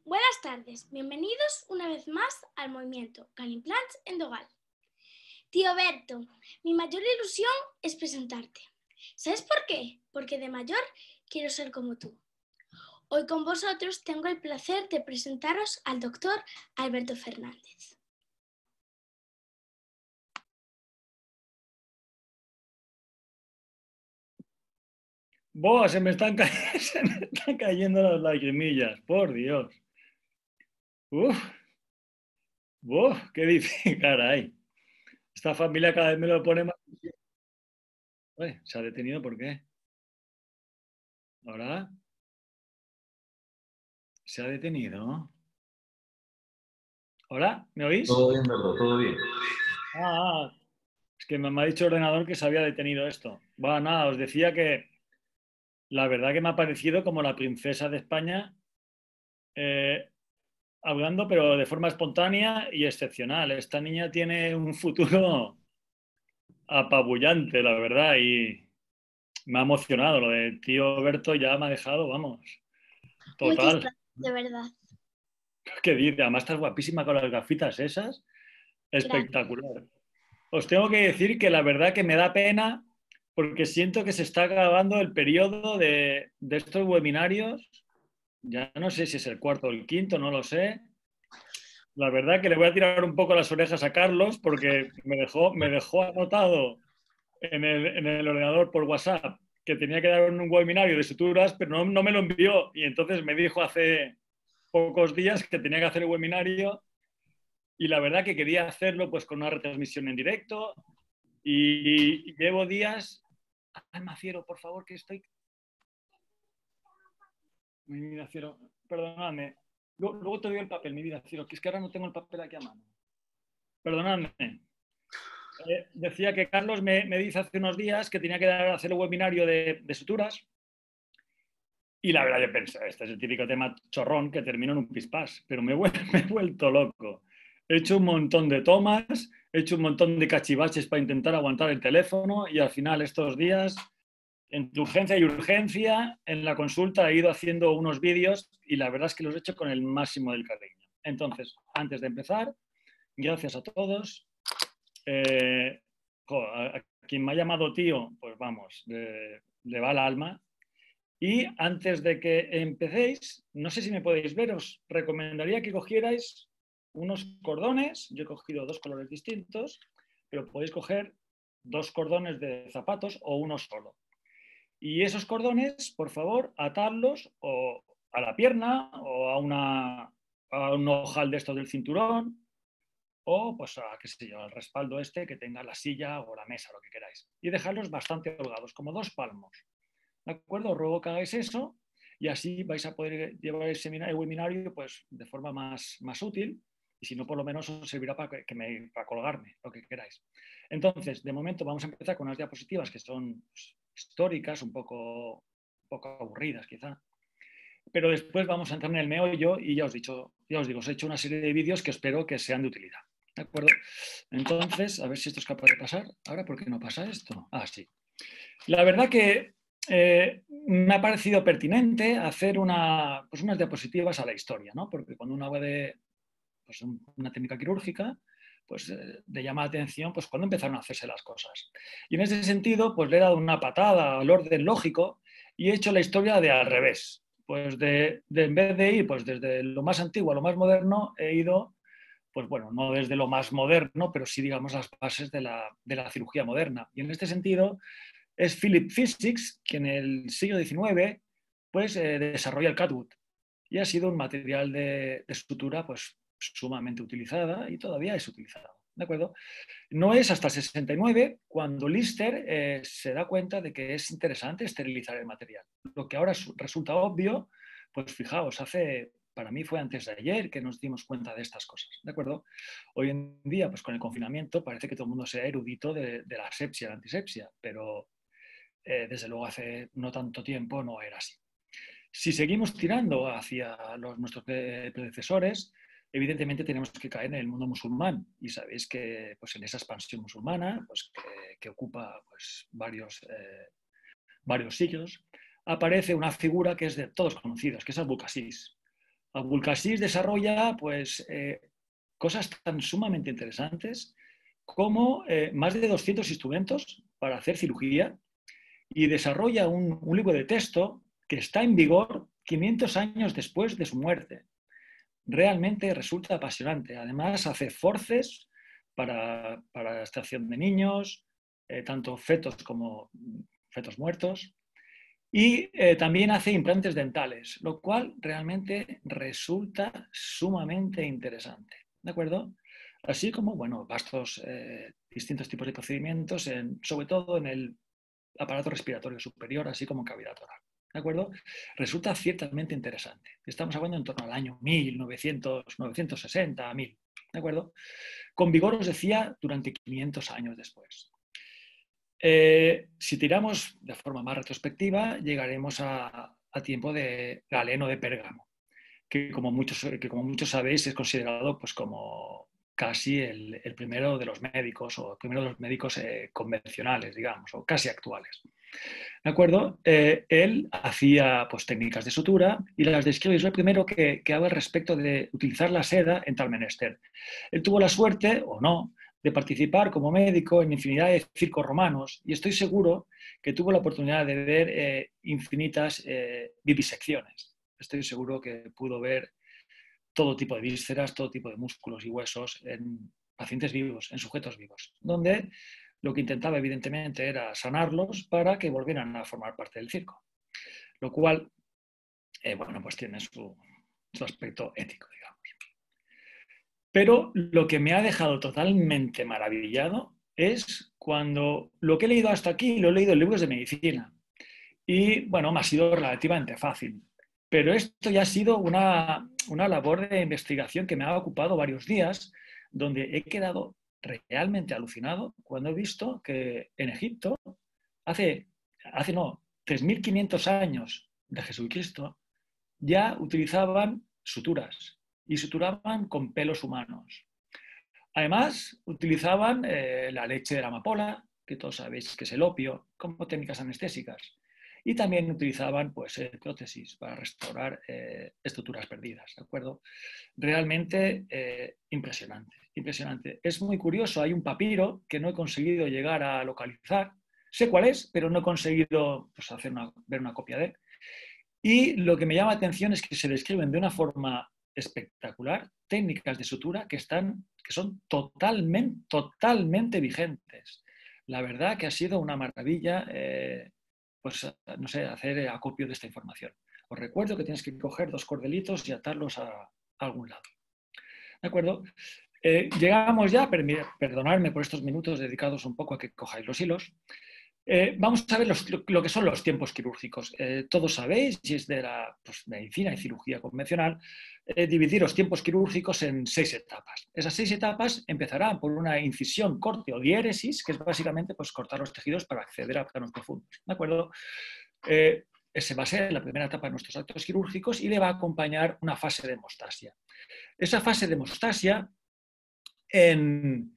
Buenas tardes, bienvenidos una vez más al movimiento Calimplans en Dogal. Tío Berto, mi mayor ilusión es presentarte. ¿Sabes por qué? Porque de mayor quiero ser como tú. Hoy con vosotros tengo el placer de presentaros al doctor Alberto Fernández. ¡Boh! Se me están cayendo las lagrimillas, por Dios. ¡Uf! ¡Boh! ¿Qué dice? Caray. Esta familia cada vez me lo pone más. Uy, ¿se ha detenido por qué? ¿Ahora? ¿Se ha detenido? ¿Hola? ¿Me oís? Todo bien, Berto, todo bien. Es que me ha dicho el ordenador que se había detenido esto. Bueno, nada, os decía que la verdad que me ha parecido como la princesa de España eh, hablando, pero de forma espontánea y excepcional. Esta niña tiene un futuro apabullante, la verdad, y me ha emocionado. Lo de tío Berto ya me ha dejado, vamos, Muchas total. gracias, de verdad. ¿Qué dice? Además estás guapísima con las gafitas esas. Gracias. Espectacular. Os tengo que decir que la verdad que me da pena porque siento que se está acabando el periodo de estos webinarios. Ya no sé si es el cuarto o el quinto, no lo sé. La verdad que le voy a tirar un poco las orejas a Carlos porque me dejó anotado en el ordenador por WhatsApp que tenía que dar un webinario de suturas, pero no me lo envió. Y entonces me dijo hace pocos días que tenía que hacer el webinario y la verdad que quería hacerlo pues con una retransmisión en directo y llevo días. Ay, Maciero, por favor, que estoy. Mi vida, Cielo, perdonadme. Luego te doy el papel, mi vida, Cielo, que es que ahora no tengo el papel aquí a mano. Perdonadme. Decía que Carlos me dice hace unos días que tenía que hacer el webinario de suturas. Y la verdad, yo pensé, este es el típico tema chorrón que termina en un pispás, pero me he vuelto loco. He hecho un montón de tomas, he hecho un montón de cachivaches para intentar aguantar el teléfono y al final estos días, entre urgencia y urgencia, en la consulta he ido haciendo unos vídeos y la verdad es que los he hecho con el máximo del cariño. Entonces, antes de empezar, gracias a todos. A quien me ha llamado tío, pues vamos, le va el alma. Y antes de que empecéis, no sé si me podéis ver, os recomendaría que cogierais unos cordones. Yo he cogido dos colores distintos, pero podéis coger dos cordones de zapatos o uno solo. Y esos cordones, por favor, atarlos o a la pierna o a un ojal de estos del cinturón o pues a, qué sé yo, al respaldo este que tenga la silla o la mesa, lo que queráis. Y dejarlos bastante holgados, como 2 palmos. ¿De acuerdo? Os ruego que hagáis eso y así vais a poder llevar el webinario pues, de forma más útil y si no, por lo menos os servirá para colgarme, lo que queráis. Entonces, de momento vamos a empezar con unas diapositivas que son pues, históricas, un poco aburridas quizá, pero después vamos a entrar en el meollo y ya os digo, os he hecho una serie de vídeos que espero que sean de utilidad. ¿De acuerdo? Entonces, a ver si esto es capaz de pasar. Ahora, ¿por qué no pasa esto? Ah, sí. La verdad que me ha parecido pertinente hacer unas diapositivas a la historia, ¿no? Porque cuando uno habla de pues, una técnica quirúrgica, pues le llama la atención pues, cuando empezaron a hacerse las cosas. Y en ese sentido, pues le he dado una patada al orden lógico y he hecho la historia de al revés. Pues en vez de ir pues, desde lo más antiguo a lo más moderno, he ido, pues bueno, no desde lo más moderno, pero sí, digamos, las bases de la cirugía moderna. Y en este sentido, es Philip Physics, que en el siglo XIX pues, desarrolla el catwood y ha sido un material de sutura pues, sumamente utilizada y todavía es utilizada. ¿De acuerdo? No es hasta el 69 cuando Lister se da cuenta de que es interesante esterilizar el material. Lo que ahora resulta obvio, pues fijaos, para mí fue antes de ayer que nos dimos cuenta de estas cosas. ¿De acuerdo? Hoy en día, pues con el confinamiento, parece que todo el mundo sea erudito de la asepsia, la antisepsia, pero desde luego hace no tanto tiempo no era así. Si seguimos tirando hacia nuestros predecesores, evidentemente tenemos que caer en el mundo musulmán y sabéis que pues, en esa expansión musulmana pues, que ocupa pues, varios siglos, aparece una figura que es de todos conocidos, que es Abu Qasis. Abulcasis desarrolla pues, cosas tan sumamente interesantes como más de 200 instrumentos para hacer cirugía y desarrolla un libro de texto que está en vigor 500 años después de su muerte. Realmente resulta apasionante. Además, hace forceps para extracción de niños, tanto fetos como fetos muertos. Y también hace implantes dentales, lo cual realmente resulta sumamente interesante. ¿De acuerdo? Así como, bueno, vastos distintos tipos de procedimientos, sobre todo en el aparato respiratorio superior, así como cavidad oral. ¿De acuerdo? Resulta ciertamente interesante. Estamos hablando en torno al año 960, 1000. ¿De acuerdo? Con vigor, os decía, durante 500 años después. Si tiramos de forma más retrospectiva, llegaremos a tiempo de Galeno de Pérgamo, que como muchos sabéis es considerado pues, como casi el primero de los médicos, o el primero de los médicos convencionales, digamos, o casi actuales. ¿De acuerdo? Él hacía pues, técnicas de sutura y las describe. Es lo primero que habla respecto de utilizar la seda en tal menester. Él tuvo la suerte, o no, de participar como médico en infinidad de circos romanos y estoy seguro que tuvo la oportunidad de ver infinitas vivisecciones. Estoy seguro que pudo ver todo tipo de vísceras, todo tipo de músculos y huesos en pacientes vivos, en sujetos vivos, donde lo que intentaba evidentemente era sanarlos para que volvieran a formar parte del circo, lo cual, bueno, pues tiene su aspecto ético, digamos. Pero lo que me ha dejado totalmente maravillado es cuando lo que he leído hasta aquí lo he leído en libros de medicina. Y bueno, me ha sido relativamente fácil. Pero esto ya ha sido una labor de investigación que me ha ocupado varios días, donde he quedado realmente alucinado cuando he visto que en Egipto, hace 3.500 años de Jesucristo, ya utilizaban suturas y suturaban con pelos humanos. Además, utilizaban la leche de la amapola, que todos sabéis que es el opio, como técnicas anestésicas. Y también utilizaban pues, prótesis para restaurar estructuras perdidas, ¿de acuerdo? Realmente impresionante, impresionante. Es muy curioso, hay un papiro que no he conseguido llegar a localizar. Sé cuál es, pero no he conseguido pues, ver una copia de él. Y lo que me llama la atención es que se describen de una forma espectacular técnicas de sutura que son totalmente vigentes. La verdad que ha sido una maravilla, pues, no sé, hacer acopio de esta información. Os recuerdo que tienes que coger 2 cordelitos y atarlos a algún lado. ¿De acuerdo? Llegamos ya, perdonadme por estos minutos dedicados un poco a que cojáis los hilos. Vamos a ver lo que son los tiempos quirúrgicos. Todos sabéis, y es de la medicina y cirugía convencional, dividir los tiempos quirúrgicos en 6 etapas. Esas 6 etapas empezarán por una incisión, corte o diéresis, que es básicamente pues, cortar los tejidos para acceder a planos profundos. ¿De acuerdo? Ese va a ser la primera etapa de nuestros actos quirúrgicos y le va a acompañar una fase de hemostasia. Esa fase de hemostasia en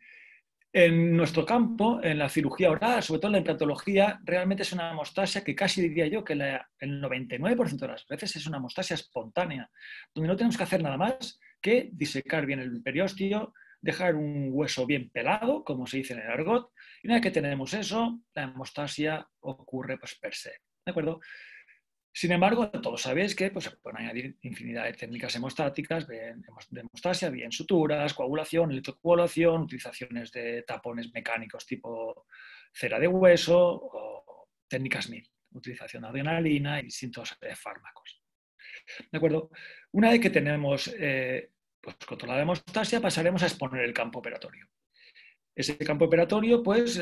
nuestro campo, en la cirugía oral, sobre todo en la implantología, realmente es una hemostasia que casi diría yo que el 99% de las veces es una hemostasia espontánea, donde no tenemos que hacer nada más que disecar bien el periósteo, dejar un hueso bien pelado, como se dice en el argot, y una vez que tenemos eso, la hemostasia ocurre pues, per se. ¿De acuerdo? Sin embargo, todos sabéis que pues, se pueden añadir infinidad de técnicas hemostáticas, de hemostasia, bien suturas, coagulación, electrocoagulación, utilizaciones de tapones mecánicos tipo cera de hueso o técnicas MIL, utilización de adrenalina y distintos fármacos. ¿De acuerdo? Una vez que tenemos pues, controlada la hemostasia, pasaremos a exponer el campo operatorio. Ese campo operatorio, pues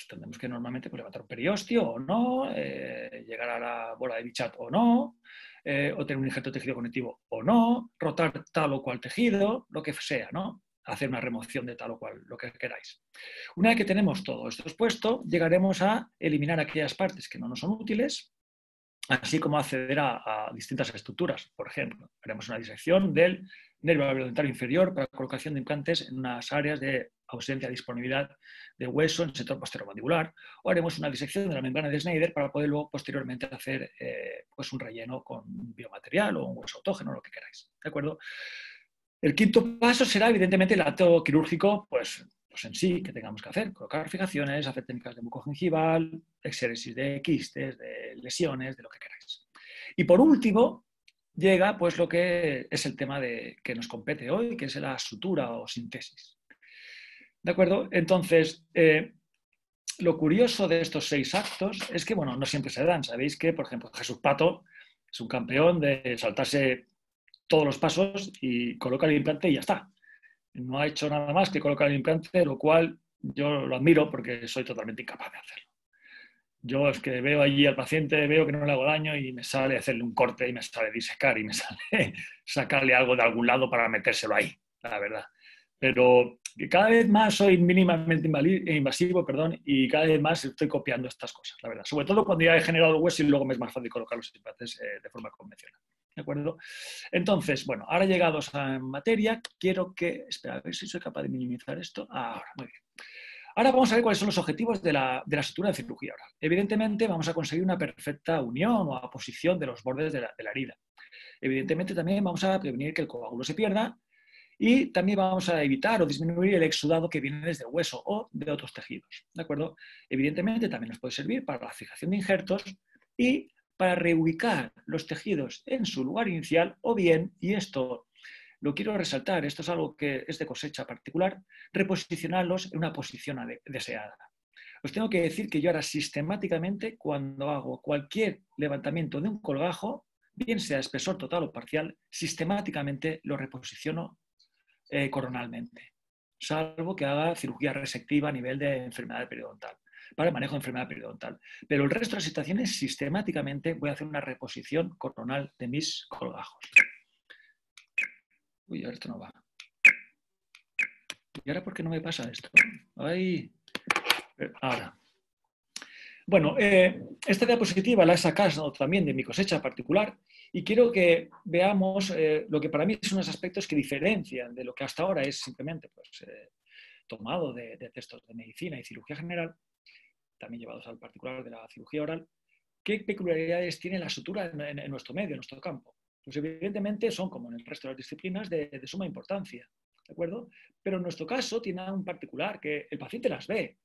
tendremos que normalmente pues, levantar un periósteo o no, llegar a la bola de Bichat o no, o tener un injerto de tejido conectivo o no, rotar tal o cual tejido, lo que sea, ¿no? Hacer una remoción de tal o cual, lo que queráis. Una vez que tenemos todo esto expuesto, llegaremos a eliminar aquellas partes que no nos son útiles así como acceder a distintas estructuras. Por ejemplo, haremos una disección del nervio labio-dentario inferior para colocación de implantes en unas áreas de ausencia de disponibilidad de hueso en el sector posteriormandibular, o haremos una disección de la membrana de Schneider para poder luego posteriormente hacer pues un relleno con un biomaterial o un hueso autógeno, lo que queráis. ¿De acuerdo? El quinto paso será, evidentemente, el acto quirúrgico, pues en sí, que tengamos que hacer, colocar fijaciones, hacer técnicas de mucogingival, exéresis de quistes, de lesiones, de lo que queráis. Y por último, llega pues lo que es el tema que nos compete hoy, que es la sutura o sintesis. ¿De acuerdo? Entonces, lo curioso de estos 6 actos es que, bueno, no siempre se dan. Sabéis que, por ejemplo, Jesús Pato es un campeón de saltarse todos los pasos y coloca el implante y ya está. No ha hecho nada más que colocar el implante, lo cual yo lo admiro porque soy totalmente incapaz de hacerlo. Yo es que veo allí al paciente, veo que no le hago daño y me sale hacerle un corte y me sale disecar y me sale sacarle algo de algún lado para metérselo ahí, la verdad. Pero cada vez más soy mínimamente invasivo, y cada vez más estoy copiando estas cosas, la verdad. Sobre todo cuando ya he generado el hueso y luego me es más fácil colocar los implantes de forma convencional. ¿De acuerdo? Entonces, bueno, ahora llegados a materia, quiero que... Espera, a ver si soy capaz de minimizar esto. Ahora, muy bien. Ahora vamos a ver cuáles son los objetivos de la sutura de cirugía oral. Evidentemente, vamos a conseguir una perfecta unión o aposición de los bordes de la herida. Evidentemente, también vamos a prevenir que el coágulo se pierda y también vamos a evitar o disminuir el exudado que viene desde el hueso o de otros tejidos. ¿De acuerdo? Evidentemente, también nos puede servir para la fijación de injertos y para reubicar los tejidos en su lugar inicial o bien, y esto lo quiero resaltar, esto es algo que es de cosecha particular, reposicionarlos en una posición deseada. Os tengo que decir que yo ahora sistemáticamente, cuando hago cualquier levantamiento de un colgajo, bien sea espesor total o parcial, sistemáticamente lo reposiciono coronalmente, salvo que haga cirugía resectiva a nivel de enfermedad periodontal, para el manejo de enfermedad periodontal. Pero el resto de las situaciones, sistemáticamente voy a hacer una reposición coronal de mis colgajos. Uy, ahora esto no va. ¿Y ahora por qué no me pasa esto? Ay. Ahora. Bueno, esta diapositiva la he sacado también de mi cosecha particular y quiero que veamos lo que para mí son unos aspectos que diferencian de lo que hasta ahora es simplemente pues, tomado de textos de medicina y cirugía general, también llevados al particular de la cirugía oral. ¿Qué peculiaridades tiene la sutura en nuestro medio, en nuestro campo? Pues evidentemente son, como en el resto de las disciplinas, de suma importancia, ¿de acuerdo? Pero en nuestro caso tiene un particular que el paciente las ve.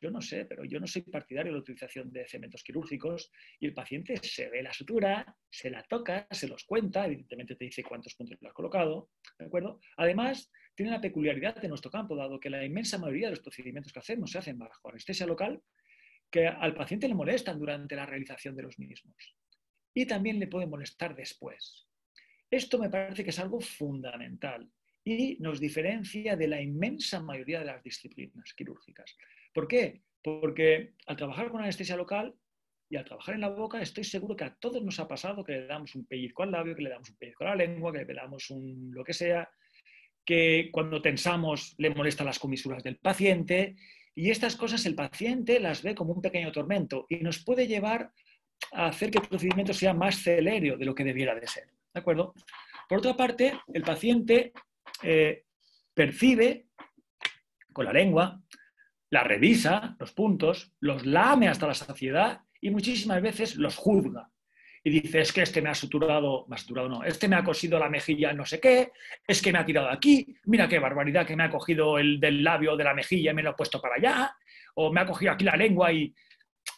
Yo no sé, pero yo no soy partidario de la utilización de cementos quirúrgicos y el paciente se ve la sutura, se la toca, se los cuenta, evidentemente te dice cuántos puntos le has colocado, ¿de acuerdo? Además, tiene la peculiaridad de nuestro campo, dado que la inmensa mayoría de los procedimientos que hacemos se hacen bajo anestesia local, que al paciente le molestan durante la realización de los mismos y también le puede molestar después. Esto me parece que es algo fundamental y nos diferencia de la inmensa mayoría de las disciplinas quirúrgicas. ¿Por qué? Porque al trabajar con anestesia local y al trabajar en la boca, estoy seguro que a todos nos ha pasado que le damos un pellizco al labio, que le damos un pellizco a la lengua, que le damos un lo que sea, que cuando tensamos le molestan las comisuras del paciente, y estas cosas el paciente las ve como un pequeño tormento y nos puede llevar a hacer que el procedimiento sea más celéreo de lo que debiera de ser. ¿De acuerdo? Por otra parte, el paciente percibe con la lengua, la revisa, los puntos, los lame hasta la saciedad y muchísimas veces los juzga. Y dice, es que este me ha suturado no, este me ha cosido la mejilla no sé qué, es que me ha tirado aquí, mira qué barbaridad que me ha cogido el del labio de la mejilla y me lo ha puesto para allá, o me ha cogido aquí la lengua y...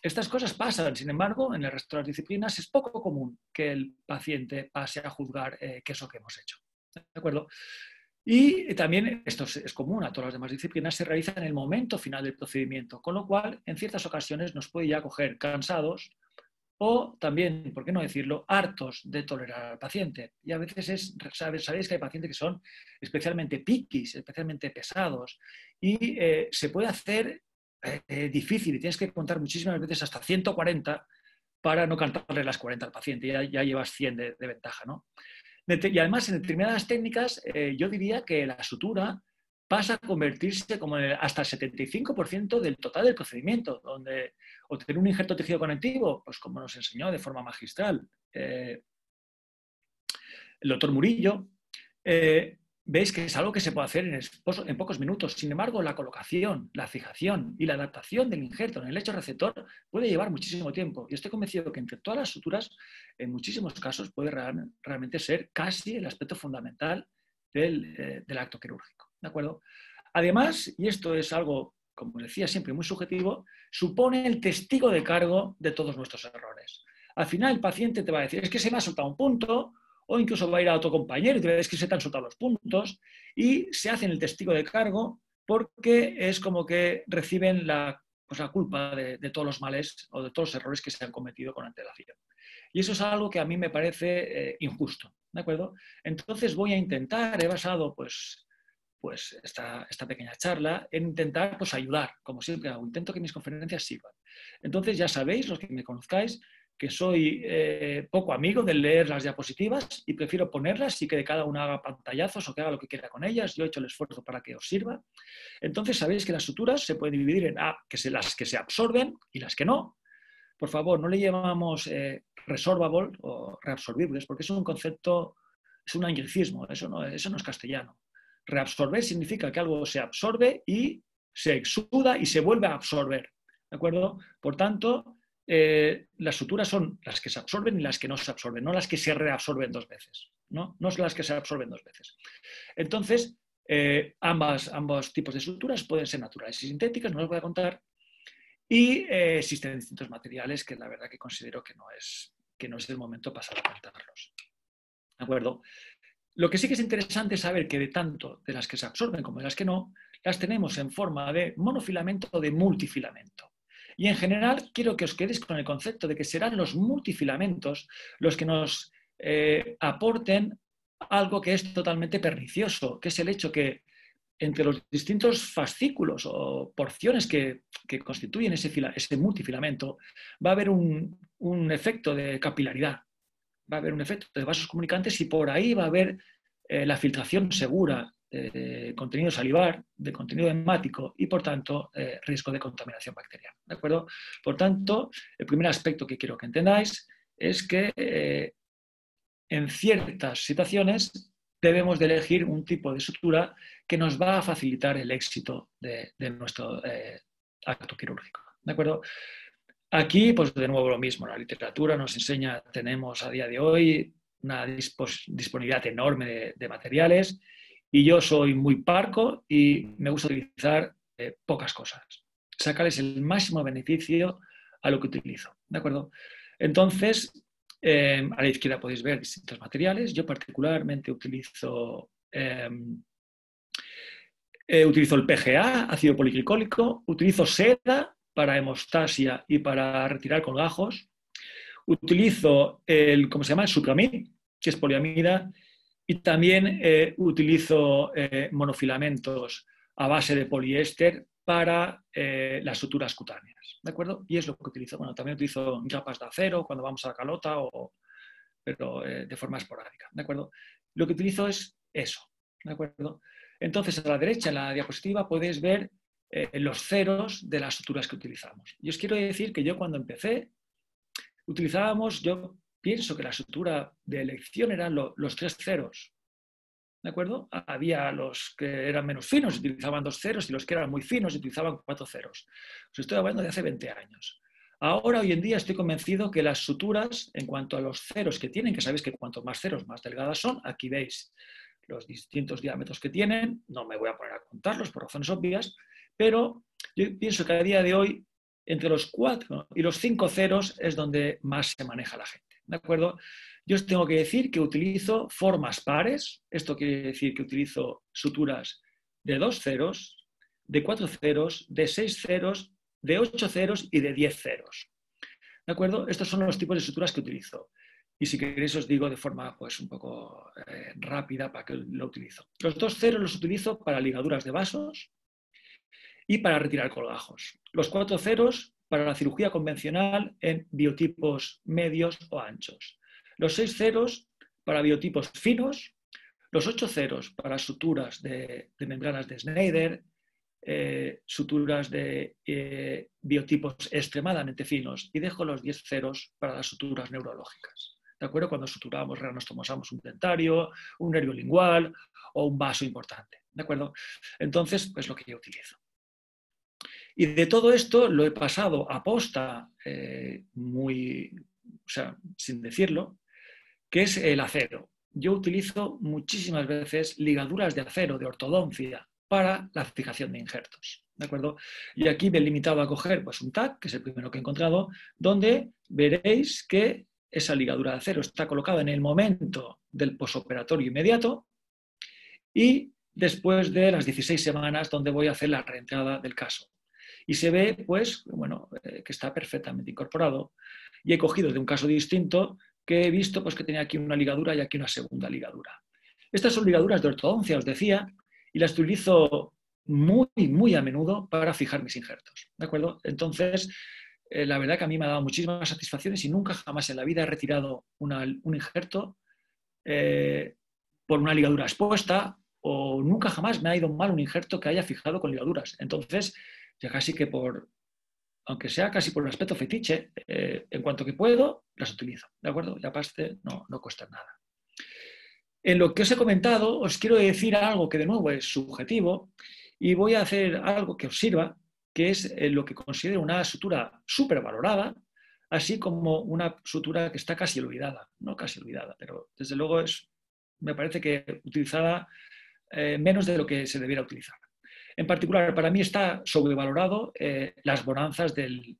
Estas cosas pasan, sin embargo, en el resto de las disciplinas es poco común que el paciente pase a juzgar qué es lo que hemos hecho. ¿De acuerdo? Y también, esto es común a todas las demás disciplinas, se realiza en el momento final del procedimiento, con lo cual en ciertas ocasiones nos puede ya coger cansados o también, por qué no decirlo, hartos de tolerar al paciente. Y a veces sabéis que hay pacientes que son especialmente piquis, especialmente pesados y se puede hacer difícil y tienes que contar muchísimas veces hasta 140 para no cantarle las 40 al paciente, ya llevas 100 de ventaja, ¿no? Y además, en determinadas técnicas, yo diría que la sutura pasa a convertirse como hasta el 75% del total del procedimiento, donde obtener un injerto tejido conectivo, pues como nos enseñó de forma magistral el doctor Murillo, veis que es algo que se puede hacer en pocos minutos. Sin embargo, la colocación, la fijación y la adaptación del injerto en el lecho receptor puede llevar muchísimo tiempo. Y estoy convencido que entre todas las suturas, en muchísimos casos, puede realmente ser casi el aspecto fundamental del acto quirúrgico. ¿De acuerdo? Además, y esto es algo, como decía siempre, muy subjetivo, supone el testigo de cargo de todos nuestros errores. Al final, el paciente te va a decir, es que se me ha soltado un punto, o incluso va a ir a otro compañero y te va a decir que se te han soltado los puntos, y se hacen el testigo de cargo porque es como que reciben la culpa de todos los males o de todos los errores que se han cometido con antelación. Y eso es algo que a mí me parece injusto, ¿de acuerdo? Entonces voy a intentar, he basado esta pequeña charla en intentar ayudar, como siempre hago, intento que mis conferencias sirvan. Entonces ya sabéis, los que me conozcáis, que soy poco amigo de leer las diapositivas y prefiero ponerlas y que cada una haga pantallazos o que haga lo que quiera con ellas. Yo he hecho el esfuerzo para que os sirva. Entonces sabéis que las suturas se pueden dividir en las que se absorben y las que no. Por favor, no le llamamos resorbable o reabsorbibles, porque es un concepto, es un anglicismo, eso no es castellano. Reabsorber significa que algo se absorbe y se exuda y se vuelve a absorber. ¿De acuerdo? Por tanto, las suturas son las que se absorben y las que no se absorben, no las que se reabsorben dos veces. No son las que se absorben dos veces. Entonces, ambos tipos de suturas pueden ser naturales y sintéticas, no os voy a contar. Y existen distintos materiales que la verdad que considero que no es el momento pasar a contarlos. ¿De acuerdo? Lo que sí que es interesante es saber que tanto de las que se absorben como de las que no, las tenemos en forma de monofilamento o de multifilamento. Y en general quiero que os quedéis con el concepto de que serán los multifilamentos los que nos aporten algo que es totalmente pernicioso, que es el hecho que entre los distintos fascículos o porciones que constituyen ese multifilamento va a haber un efecto de capilaridad, va a haber un efecto de vasos comunicantes y por ahí va a haber la filtración segura de contenido salivar, de contenido hemático y, por tanto, riesgo de contaminación bacteriana. ¿De acuerdo? Por tanto, el primer aspecto que quiero que entendáis es que en ciertas situaciones debemos de elegir un tipo de sutura que nos va a facilitar el éxito de nuestro acto quirúrgico. ¿De acuerdo? Aquí, pues de nuevo lo mismo, la literatura nos enseña, tenemos a día de hoy una disponibilidad enorme de materiales y yo soy muy parco y me gusta utilizar pocas cosas. Sacarles el máximo beneficio a lo que utilizo, ¿de acuerdo? Entonces, a la izquierda podéis ver distintos materiales. Yo particularmente utilizo el PGA, ácido poliglicólico, utilizo seda para hemostasia y para retirar colgajos. Utilizo el Supramid, que es poliamida, y también utilizo monofilamentos a base de poliéster para las suturas cutáneas, ¿de acuerdo? Y es lo que utilizo. Bueno, también utilizo grapas de acero cuando vamos a la calota, pero de forma esporádica, ¿de acuerdo? Lo que utilizo es eso, ¿de acuerdo? Entonces, a la derecha en la diapositiva podéis ver los ceros de las suturas que utilizamos. Y os quiero decir que yo cuando empecé yo pienso que la sutura de elección eran los 3 ceros, ¿de acuerdo? Había los que eran menos finos, utilizaban 2 ceros, y los que eran muy finos utilizaban 4 ceros. Os estoy hablando de hace 20 años. Ahora, hoy en día, estoy convencido que las suturas, en cuanto a los ceros que tienen, que sabéis que cuanto más ceros, más delgadas son, aquí veis los distintos diámetros que tienen, no me voy a poner a contarlos por razones obvias, pero yo pienso que a día de hoy entre los 4 y los 5 ceros es donde más se maneja la gente, ¿de acuerdo? Yo os tengo que decir que utilizo formas pares, esto quiere decir que utilizo suturas de 2 ceros, de 4 ceros, de 6 ceros, de 8 ceros y de 10 ceros, ¿de acuerdo? Estos son los tipos de suturas que utilizo. Y si queréis os digo de forma un poco rápida para qué lo utilizo. Los 2 ceros los utilizo para ligaduras de vasos y para retirar colgajos. Los 4 ceros para la cirugía convencional en biotipos medios o anchos. Los 6 ceros para biotipos finos, Los 8 ceros para suturas de membranas de Schneider, suturas de biotipos extremadamente finos, y dejo los 10 ceros para las suturas neurológicas. ¿De acuerdo? Cuando suturamos, reanostomosamos un dentario, un nervio lingual o un vaso importante. ¿De acuerdo? Entonces, es lo que yo utilizo. Y de todo esto lo he pasado a posta, sin decirlo, que es el acero. Yo utilizo muchísimas veces ligaduras de acero, de ortodoncia, para la fijación de injertos. ¿De acuerdo? Y aquí me he limitado a coger pues, un TAC, que es el primero que he encontrado, donde veréis que esa ligadura de acero está colocada en el momento del posoperatorio inmediato y después de las 16 semanas donde voy a hacer la reentrada del caso. Y se ve, pues, bueno, que está perfectamente incorporado. Y he cogido de un caso distinto que he visto pues, que tenía aquí una ligadura y aquí una segunda ligadura. Estas son ligaduras de ortodoncia, os decía, y las utilizo muy, muy a menudo para fijar mis injertos. ¿De acuerdo? Entonces, la verdad que a mí me ha dado muchísimas satisfacciones y nunca jamás en la vida he retirado un injerto por una ligadura expuesta o nunca jamás me ha ido mal un injerto que haya fijado con ligaduras. Entonces, ya casi que aunque sea casi por el aspecto fetiche, en cuanto que puedo, las utilizo, ¿de acuerdo? Y aparte no cuesta nada. En lo que os he comentado, os quiero decir algo que de nuevo es subjetivo y voy a hacer algo que os sirva, que es lo que considero una sutura súper valorada, así como una sutura que está casi olvidada. No casi olvidada, pero desde luego me parece que utilizada menos de lo que se debiera utilizar. En particular, para mí está sobrevalorado las bonanzas del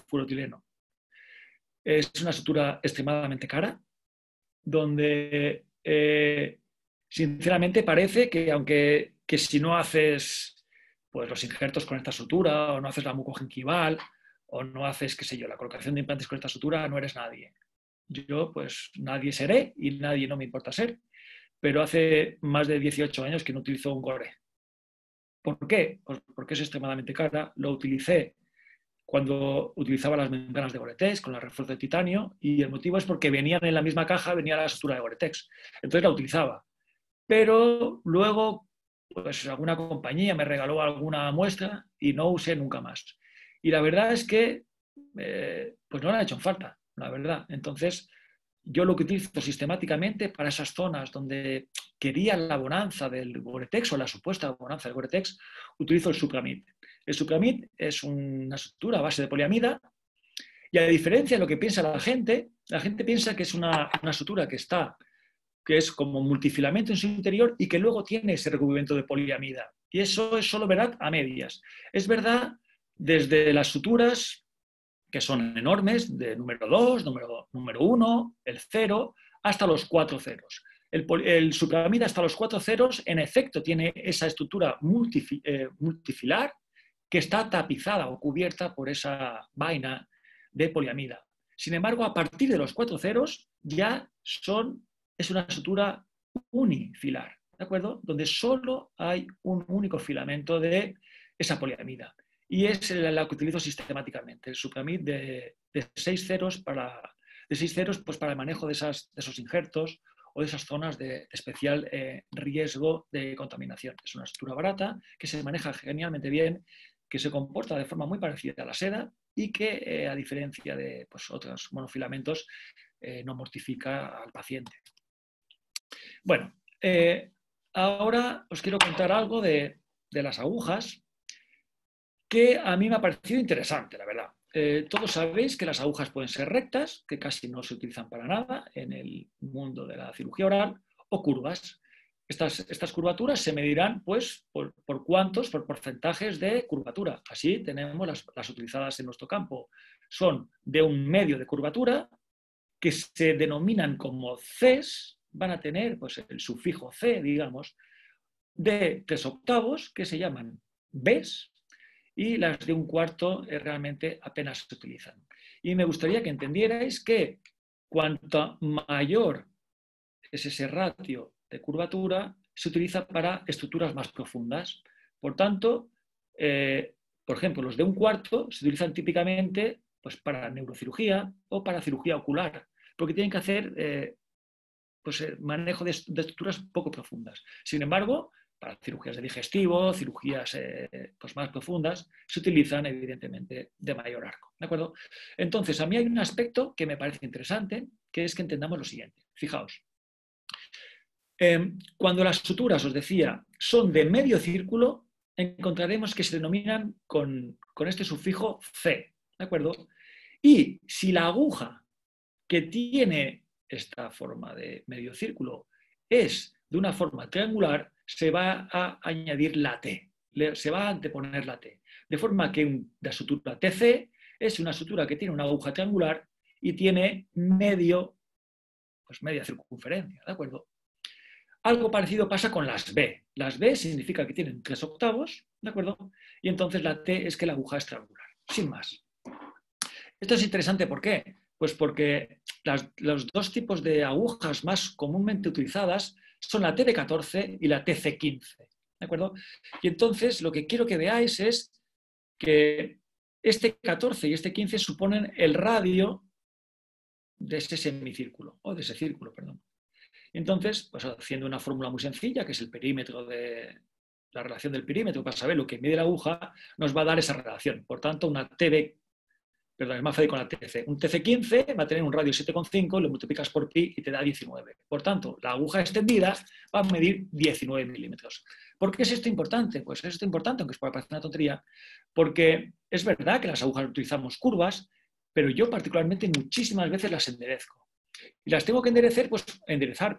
polietileno. Es una sutura extremadamente cara, donde sinceramente parece que si no haces pues, los injertos con esta sutura, o no haces la mucogingival, o no haces, qué sé yo, la colocación de implantes con esta sutura, no eres nadie. Yo, pues, nadie seré y nadie no me importa ser, pero hace más de 18 años que no utilizo un gore. ¿Por qué? Pues porque es extremadamente cara. Lo utilicé cuando utilizaba las membranas de Gore-Tex con la refuerzo de titanio y el motivo es porque venían en la misma caja, venía la sutura de Gore-Tex. Entonces la utilizaba. Pero luego, pues alguna compañía me regaló alguna muestra y no usé nunca más. Y la verdad es que pues no le ha hecho falta, la verdad. Entonces, yo lo que utilizo sistemáticamente para esas zonas donde quería la bonanza del Gore-Tex o la supuesta bonanza del Gore-Tex, utilizo el Sucramid. El Sucramid es una sutura a base de poliamida y a diferencia de lo que piensa la gente piensa que es una sutura que es como multifilamento en su interior y que luego tiene ese recubrimiento de poliamida. Y eso es solo verdad a medias. Es verdad desde las suturas que son enormes, de número 2, número 1, el 0, hasta los 4 ceros. El Sucramid hasta los 4 ceros, en efecto, tiene esa estructura multifilar que está tapizada o cubierta por esa vaina de poliamida. Sin embargo, a partir de los 4 ceros ya es una estructura unifilar, ¿de acuerdo? Donde solo hay un único filamento de esa poliamida. Y es la que utilizo sistemáticamente, el Sucramid de 6 ceros para el manejo de esos injertos o de esas zonas de especial riesgo de contaminación. Es una estructura barata que se maneja genialmente bien, que se comporta de forma muy parecida a la seda y que, a diferencia de pues, otros monofilamentos, no mortifica al paciente. Bueno, ahora os quiero contar algo de las agujas, que a mí me ha parecido interesante, la verdad. Todos sabéis que las agujas pueden ser rectas, que casi no se utilizan para nada en el mundo de la cirugía oral, o curvas. Estas curvaturas se medirán pues, por porcentajes de curvatura. Así tenemos las utilizadas en nuestro campo. Son de 1/2 de curvatura, que se denominan como Cs, van a tener pues, el sufijo C, digamos, de 3/8, que se llaman Bs, y las de 1/4 realmente apenas se utilizan. Y me gustaría que entendierais que cuanto mayor es ese ratio de curvatura, se utiliza para estructuras más profundas. Por tanto, por ejemplo, los de 1/4 se utilizan típicamente pues, para neurocirugía o para cirugía ocular, porque tienen que hacer pues, manejo de estructuras poco profundas. Sin embargo, para cirugías de digestivo, cirugías pues más profundas, se utilizan evidentemente de mayor arco. ¿De acuerdo? Entonces, a mí hay un aspecto que me parece interesante, que es que entendamos lo siguiente. Fijaos, cuando las suturas, os decía, son de medio círculo, encontraremos que se denominan con este sufijo C. ¿De acuerdo? Y si la aguja que tiene esta forma de medio círculo es de una forma triangular, se va a añadir la T, se va a anteponer la T. De forma que la sutura TC es una sutura que tiene una aguja triangular y tiene media circunferencia, ¿de acuerdo? Algo parecido pasa con las B. Las B significa que tienen 3/8, ¿de acuerdo? Y entonces la T es que la aguja es triangular, sin más. Esto es interesante, ¿por qué? Pues porque los dos tipos de agujas más comúnmente utilizadas son la TD14 y la TC15, ¿de acuerdo? Y entonces lo que quiero que veáis es que este 14 y este 15 suponen el radio de ese semicírculo, o de ese círculo, perdón. Entonces, pues haciendo una fórmula muy sencilla, que es el perímetro de la relación del perímetro, para saber lo que mide la aguja, nos va a dar esa relación. Por tanto, es más fácil con la TC. Un TC15 va a tener un radio 7,5, lo multiplicas por pi y te da 19. Por tanto, la aguja extendida va a medir 19 milímetros. ¿Por qué es esto importante? Pues es esto importante, aunque os pueda parecer una tontería, porque es verdad que las agujas utilizamos curvas, pero yo particularmente muchísimas veces las enderezco. Y las tengo que enderezar,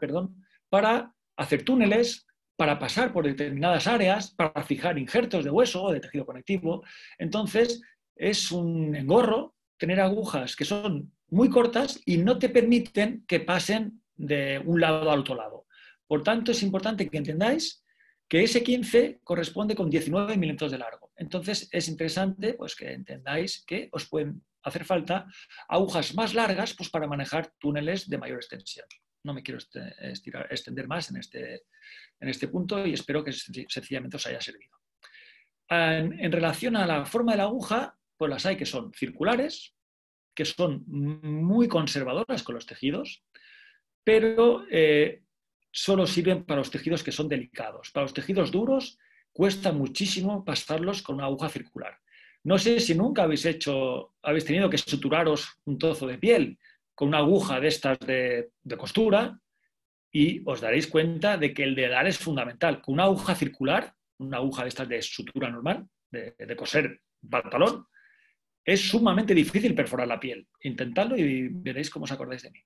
para hacer túneles, para pasar por determinadas áreas, para fijar injertos de hueso o de tejido conectivo. Entonces, es un engorro tener agujas que son muy cortas y no te permiten que pasen de un lado al otro lado. Por tanto, es importante que entendáis que ese 15 corresponde con 19 milímetros de largo. Entonces, es interesante pues, que entendáis que os pueden hacer falta agujas más largas pues, para manejar túneles de mayor extensión. No me quiero extender más en este punto y espero que sencillamente os haya servido. En relación a la forma de la aguja, pues las hay que son circulares, que son muy conservadoras con los tejidos, pero solo sirven para los tejidos que son delicados. Para los tejidos duros cuesta muchísimo pasarlos con una aguja circular. No sé si nunca habéis tenido que suturaros un trozo de piel con una aguja de estas de costura y os daréis cuenta de que el dedal es fundamental. Con una aguja circular, una aguja de estas de sutura normal, de coser pantalón, es sumamente difícil perforar la piel. Intentadlo y veréis cómo os acordáis de mí.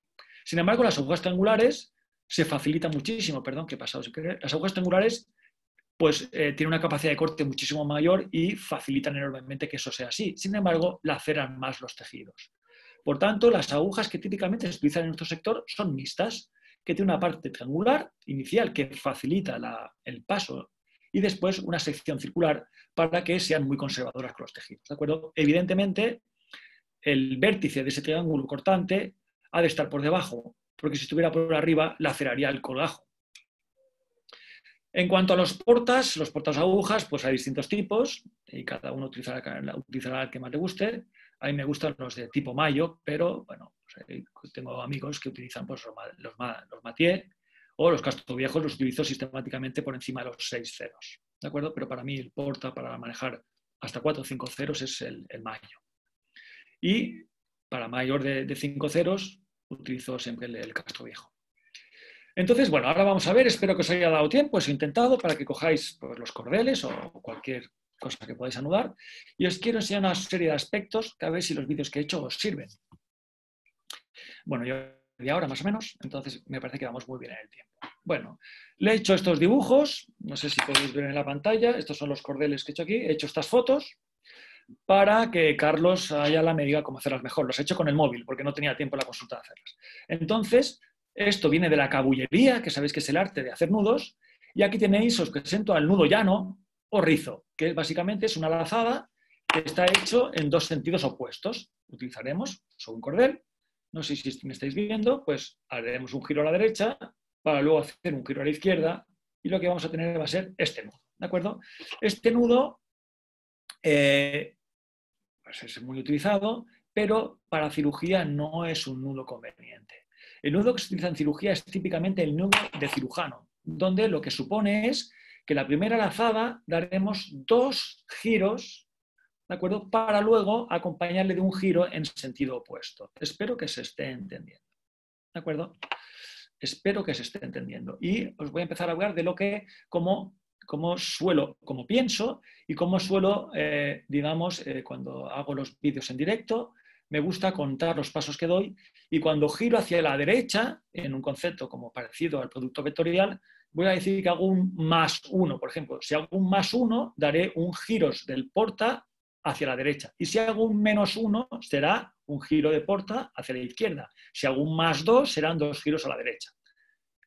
Sin embargo, las agujas triangulares se facilitan muchísimo. Perdón, que he pasado sin querer. Las agujas triangulares pues tienen una capacidad de corte muchísimo mayor y facilitan enormemente que eso sea así. Sin embargo, laceran más los tejidos. Por tanto, las agujas que típicamente se utilizan en nuestro sector son mixtas, que tiene una parte triangular inicial que facilita el paso y después una sección circular para que sean muy conservadoras con los tejidos. ¿De acuerdo? Evidentemente, el vértice de ese triángulo cortante ha de estar por debajo, porque si estuviera por arriba, laceraría el colgajo. En cuanto a los portas agujas, pues hay distintos tipos y cada uno utilizará el que más le guste. A mí me gustan los de tipo mayo, pero bueno, pues tengo amigos que utilizan pues, los Mathieu o los Castroviejos, los utilizo sistemáticamente por encima de los 6 ceros. ¿De acuerdo? Pero para mí el porta para manejar hasta 4 o 5 ceros es el mayo. Y para mayor de 5 ceros utilizo siempre el Castroviejo. Entonces, bueno, ahora vamos a ver, espero que os haya dado tiempo, os he intentado para que cojáis pues, los cordeles o cualquier cosa que podáis anudar y os quiero enseñar una serie de aspectos que a ver si los vídeos que he hecho os sirven. Bueno, yo de ahora más o menos, entonces me parece que vamos muy bien en el tiempo. Bueno, le he hecho estos dibujos, no sé si podéis ver en la pantalla, estos son los cordeles que he hecho aquí, he hecho estas fotos para que Carlos Ayala me diga cómo hacerlas mejor. Los he hecho con el móvil porque no tenía tiempo en la consulta de hacerlas. Entonces, esto viene de la cabullería, que sabéis que es el arte de hacer nudos, y aquí tenéis, os presento al nudo llano o rizo, que básicamente es una lazada que está hecho en dos sentidos opuestos. Utilizaremos un cordel, no sé si me estáis viendo, pues haremos un giro a la derecha para luego hacer un giro a la izquierda y lo que vamos a tener va a ser este nudo, ¿de acuerdo? Este nudo pues es muy utilizado, pero para cirugía no es un nudo conveniente. El nudo que se utiliza en cirugía es típicamente el nudo de cirujano, donde lo que supone es que la primera lazada daremos 2 giros, ¿de acuerdo? Para luego acompañarle de un giro en sentido opuesto. Espero que se esté entendiendo, ¿de acuerdo? Espero que se esté entendiendo. Y os voy a empezar a hablar de lo que, cómo pienso y cómo suelo, digamos, cuando hago los vídeos en directo, me gusta contar los pasos que doy y cuando giro hacia la derecha, en un concepto como parecido al producto vectorial, voy a decir que hago un +1. Por ejemplo, si hago un +1, daré un giros del porta hacia la derecha. Y si hago un -1, será un giro de porta hacia la izquierda. Si hago un +2, serán 2 giros a la derecha.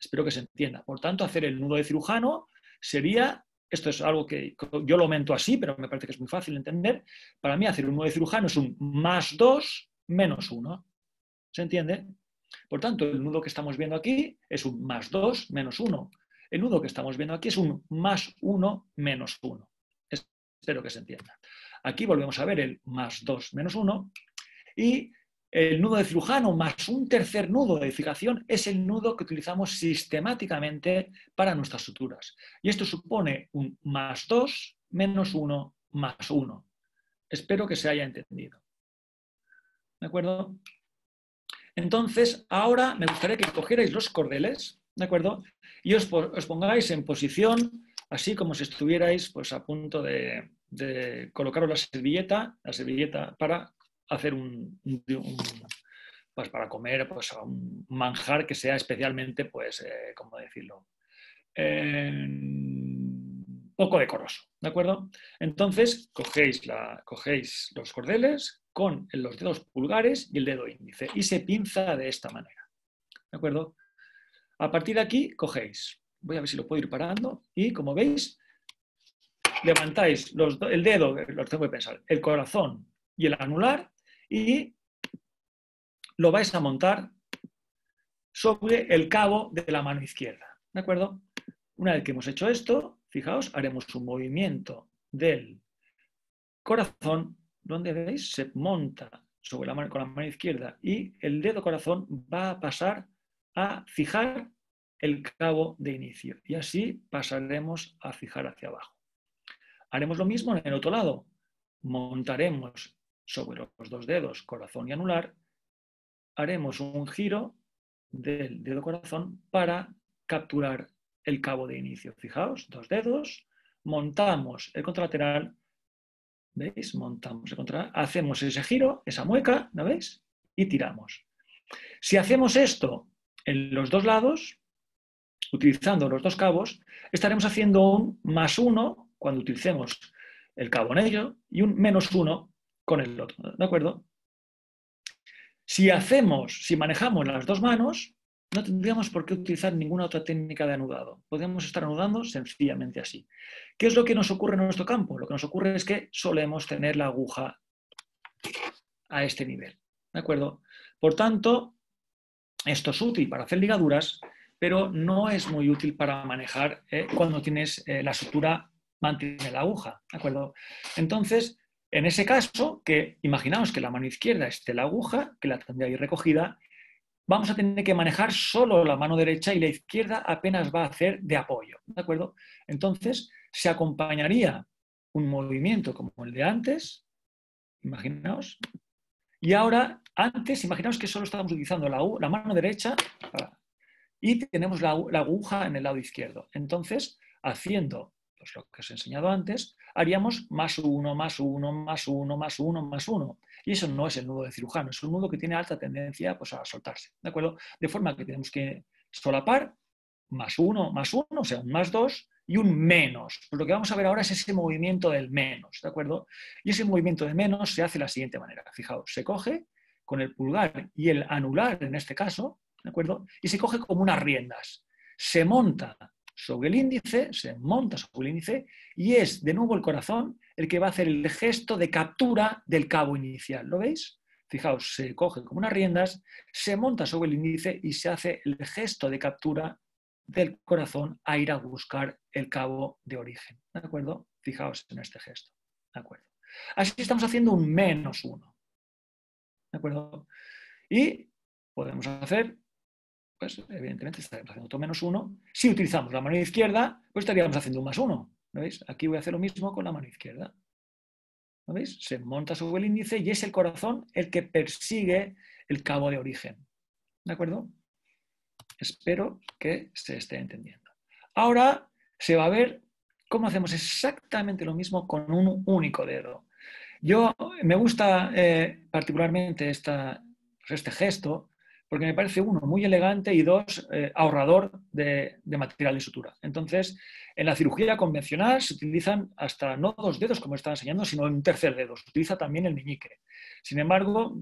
Espero que se entienda. Por tanto, hacer el nudo de cirujano sería, esto es algo que yo lo aumento así, pero me parece que es muy fácil de entender. Para mí, hacer un nudo de cirujano es un +2 -1. ¿Se entiende? Por tanto, el nudo que estamos viendo aquí es un +2 -1. El nudo que estamos viendo aquí es un +1 -1. Espero que se entienda. Aquí volvemos a ver el +2 -1 y el nudo de cirujano más un tercer nudo de fijación es el nudo que utilizamos sistemáticamente para nuestras suturas. Y esto supone un +2 -1 +1. Espero que se haya entendido. ¿De acuerdo? Entonces, ahora me gustaría que cogierais los cordeles, ¿de acuerdo? Y os pongáis en posición, así como si estuvierais pues, a punto de colocaros la servilleta para hacer pues para comer pues, un manjar que sea especialmente, pues, ¿cómo decirlo? Poco decoroso, ¿de acuerdo? Entonces, cogéis los cordeles con los dedos pulgares y el dedo índice y se pinza de esta manera, ¿de acuerdo? A partir de aquí, cogéis, voy a ver si lo puedo ir parando, y como veis, levantáis el dedo, lo tengo que pensar, el corazón y el anular y lo vais a montar sobre el cabo de la mano izquierda, ¿de acuerdo? Una vez que hemos hecho esto, fijaos, haremos un movimiento del corazón donde, ¿veis? Se monta sobre con la mano izquierda y el dedo corazón va a pasar a fijar el cabo de inicio y así pasaremos a fijar hacia abajo. Haremos lo mismo en el otro lado. Montaremos sobre los 2 dedos corazón y anular, haremos un giro del dedo corazón para capturar el cabo de inicio. Fijaos, 2 dedos, montamos el contralateral, ¿veis? Montamos el contralateral, hacemos ese giro, esa mueca, ¿lo veis? Y tiramos. Si hacemos esto en los 2 lados, utilizando los 2 cabos, estaremos haciendo un +1 cuando utilicemos el cabo en ello y un -1 con el otro, ¿de acuerdo? Si manejamos las 2 manos, no tendríamos por qué utilizar ninguna otra técnica de anudado. Podemos estar anudando sencillamente así. ¿Qué es lo que nos ocurre en nuestro campo? Lo que nos ocurre es que solemos tener la aguja a este nivel, ¿de acuerdo? Por tanto, esto es útil para hacer ligaduras, pero no es muy útil para manejar cuando tienes la sutura mantiene la aguja, ¿de acuerdo? Entonces, en ese caso, que imaginaos que la mano izquierda esté la aguja, que la tendría ahí recogida, vamos a tener que manejar solo la mano derecha y la izquierda apenas va a hacer de apoyo, ¿de acuerdo? Entonces, se acompañaría un movimiento como el de antes, imaginaos, y ahora, antes, imaginaos que solo estábamos utilizando la mano derecha y tenemos la aguja en el lado izquierdo. Entonces, haciendo pues, lo que os he enseñado antes, haríamos +1, +1, +1, +1, +1. Y eso no es el nudo de cirujano, es un nudo que tiene alta tendencia pues, a soltarse, ¿de acuerdo? De forma que tenemos que solapar +1, +1, o sea, un +2 y un menos. Pues lo que vamos a ver ahora es ese movimiento del menos, ¿de acuerdo? Y ese movimiento de menos se hace de la siguiente manera. Fijaos, se coge con el pulgar y el anular, en este caso, ¿de acuerdo? Y se coge como unas riendas. Se monta sobre el índice, y es de nuevo el corazón el que va a hacer el gesto de captura del cabo inicial. ¿Lo veis? Fijaos, se coge como unas riendas, se monta sobre el índice y se hace el gesto de captura del corazón a ir a buscar el cabo de origen. ¿De acuerdo? Fijaos en este gesto. ¿De acuerdo? Así estamos haciendo un -1. ¿De acuerdo? Y podemos hacer pues evidentemente estaríamos haciendo otro -1. Si utilizamos la mano izquierda, pues estaríamos haciendo un +1. ¿Lo veis? Aquí voy a hacer lo mismo con la mano izquierda. ¿Lo veis? Se monta sobre el índice y es el corazón el que persigue el cabo de origen. ¿De acuerdo? Espero que se esté entendiendo. Ahora se va a ver cómo hacemos exactamente lo mismo con un único dedo. Yo me gusta particularmente este gesto porque me parece, uno, muy elegante y dos, ahorrador de material de sutura. Entonces, en la cirugía convencional se utilizan hasta no 2 dedos, como estaba enseñando, sino un tercer dedo. Se utiliza también el meñique. Sin embargo,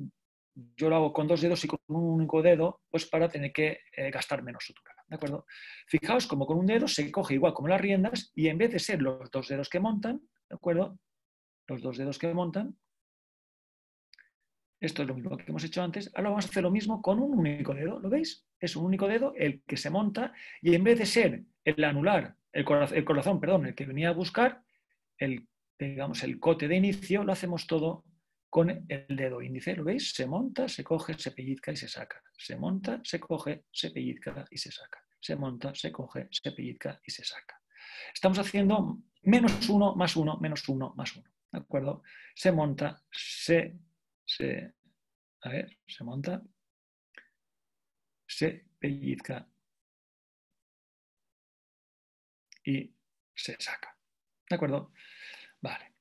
yo lo hago con 2 dedos y con un único dedo, pues para tener que gastar menos sutura. ¿De acuerdo? Fijaos como con un dedo se coge igual como las riendas y en vez de ser los 2 dedos que montan, ¿de acuerdo? Los 2 dedos que montan, esto es lo mismo que hemos hecho antes, ahora vamos a hacer lo mismo con un único dedo, ¿lo veis? Es un único dedo el que se monta y en vez de ser el anular, el corazón, perdón, el que venía a buscar, digamos, el cote de inicio, lo hacemos todo con el dedo índice, ¿lo veis? Se monta, se coge, se pellizca y se saca. Se monta, se coge, se pellizca y se saca. Se monta, se coge, se pellizca y se saca. Estamos haciendo -1, +1, -1, +1. ¿De acuerdo? Se monta, se monta, se pellizca y se saca. ¿De acuerdo? Vale.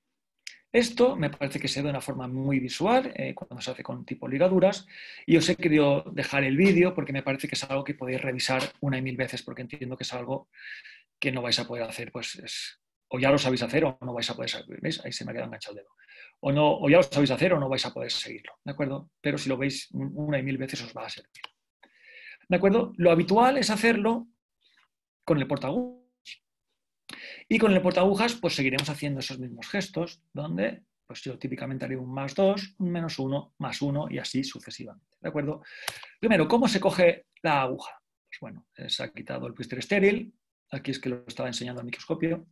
Esto me parece que se ve de una forma muy visual cuando se hace con tipo ligaduras y os he querido dejar el vídeo porque me parece que es algo que podéis revisar una y mil veces porque entiendo que es algo que no vais a poder hacer, pues o ya lo sabéis hacer o no vais a poder saber. ¿Veis? Ahí se me ha quedado enganchado el dedo. O ya lo sabéis hacer o no vais a poder seguirlo, ¿de acuerdo? Pero si lo veis una y mil veces os va a servir. ¿De acuerdo? Lo habitual es hacerlo con el portaagujas. Y con el portaagujas pues seguiremos haciendo esos mismos gestos, donde pues yo típicamente haré un +2, un -1, +1 y así sucesivamente. ¿De acuerdo? Primero, ¿cómo se coge la aguja? Pues bueno, se ha quitado el blister estéril. Aquí es que lo estaba enseñando al microscopio.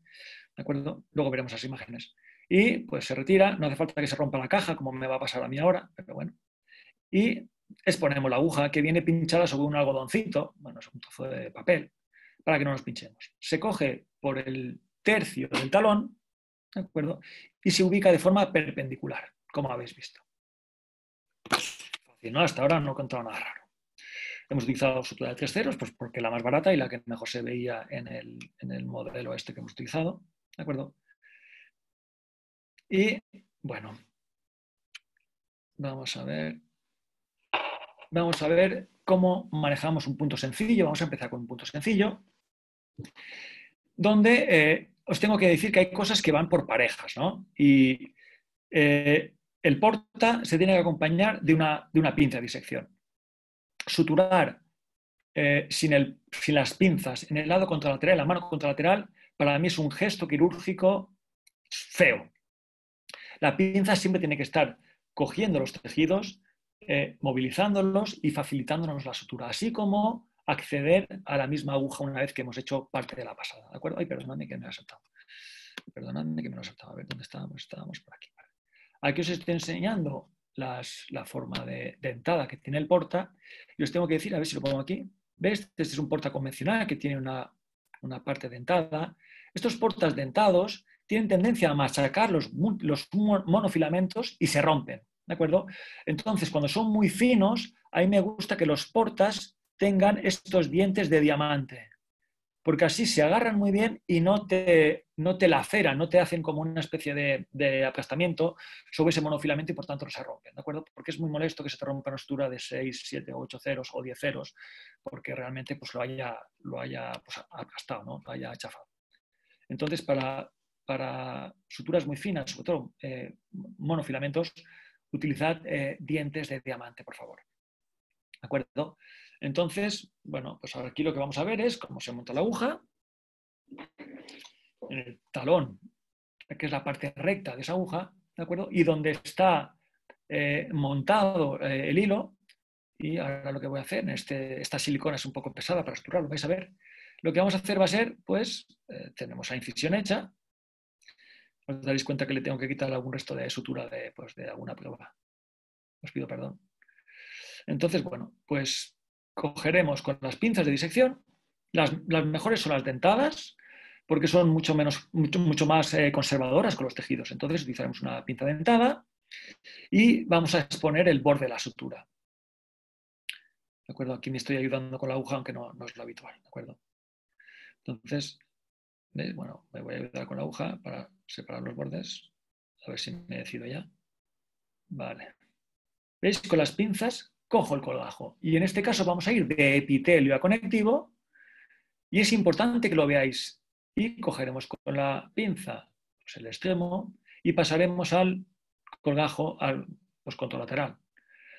¿De acuerdo? Luego veremos las imágenes. Y pues se retira, no hace falta que se rompa la caja, como me va a pasar a mí ahora, pero bueno. Y exponemos la aguja que viene pinchada sobre un algodoncito, bueno, es un trozo de papel, para que no nos pinchemos. Se coge por el tercio del talón, ¿de acuerdo? Y se ubica de forma perpendicular, como habéis visto. Fácil, ¿no? Hasta ahora no he encontrado nada raro. Hemos utilizado sutura de 3 ceros, pues porque es la más barata y la que mejor se veía en el modelo este que hemos utilizado, ¿de acuerdo? Y, bueno, vamos a ver cómo manejamos un punto sencillo. Vamos a empezar con un punto sencillo, donde os tengo que decir que hay cosas que van por parejas, ¿no? Y el porta se tiene que acompañar de una pinza de disección. Suturar sin las pinzas en el lado contralateral, en la mano contralateral, para mí es un gesto quirúrgico feo. La pinza siempre tiene que estar cogiendo los tejidos, movilizándolos y facilitándonos la sutura, así como acceder a la misma aguja una vez que hemos hecho parte de la pasada. ¿De acuerdo? Ay, perdonadme que me lo he saltado. Perdonadme que me lo he saltado. A ver, ¿dónde estábamos? Estábamos por aquí. Aquí os estoy enseñando la forma de dentada que tiene el porta y os tengo que decir, a ver si lo pongo aquí. ¿Ves? Este es un porta convencional que tiene una parte dentada. Estos portas dentados tienen tendencia a machacar los monofilamentos y se rompen, ¿de acuerdo? Entonces, cuando son muy finos, a mí me gusta que los portas tengan estos dientes de diamante, porque así se agarran muy bien y no te laceran, no te hacen como una especie de aplastamiento sobre ese monofilamento y por tanto no se rompen, ¿de acuerdo? Porque es muy molesto que se te rompa una sutura de 6, 7, 8 ceros o 10 ceros, porque realmente pues, lo haya pues, aplastado, ¿no? Lo haya chafado. Entonces, para suturas muy finas, sobre todo monofilamentos, utilizad dientes de diamante, por favor. ¿De acuerdo? Entonces, bueno, pues ahora aquí lo que vamos a ver es cómo se monta la aguja. En el talón, que es la parte recta de esa aguja, ¿de acuerdo? Y donde está montado el hilo, y ahora lo que voy a hacer, esta silicona es un poco pesada para suturar, lo vais a ver. Lo que vamos a hacer va a ser, pues, tenemos la incisión hecha. Os daréis cuenta que le tengo que quitar algún resto de sutura de alguna prueba. Os pido perdón. Entonces, bueno, pues cogeremos con las pinzas de disección, las mejores son las dentadas, porque son mucho más conservadoras con los tejidos. Entonces utilizaremos una pinza dentada y vamos a exponer el borde de la sutura. ¿De acuerdo? Aquí me estoy ayudando con la aguja, aunque no es lo habitual. ¿De acuerdo? Entonces, ¿veis? Bueno, me voy a ayudar con la aguja para separar los bordes. A ver si me decido ya. Vale. ¿Veis? Con las pinzas cojo el colgajo. Y en este caso vamos a ir de epitelio a conectivo. Y es importante que lo veáis. Y cogeremos con la pinza pues, el extremo y pasaremos al colgajo, al contralateral.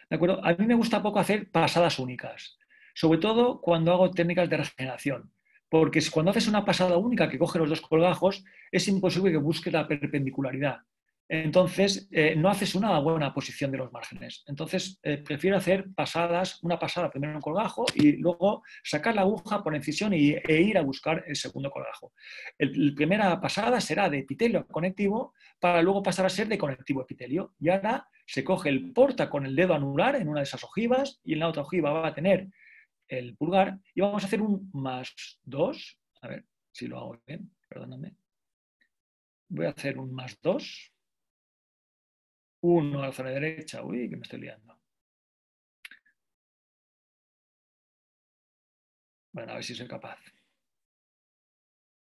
¿De acuerdo? A mí me gusta poco hacer pasadas únicas, sobre todo cuando hago técnicas de regeneración, porque cuando haces una pasada única que coge los dos colgajos, es imposible que busques la perpendicularidad. Entonces, no haces una buena posición de los márgenes. Entonces, prefiero hacer pasadas, una pasada primero en un colgajo y luego sacar la aguja por incisión e ir a buscar el segundo colgajo. La primera pasada será de epitelio a conectivo para luego pasar a ser de conectivo a epitelio. Y ahora se coge el porta con el dedo anular en una de esas ojivas y en la otra ojiva va a tener el pulgar y vamos a hacer un +2. A ver si lo hago bien, perdóname. Voy a hacer un +2. 1 hacia la derecha. Uy, que me estoy liando. Bueno, a ver si soy capaz.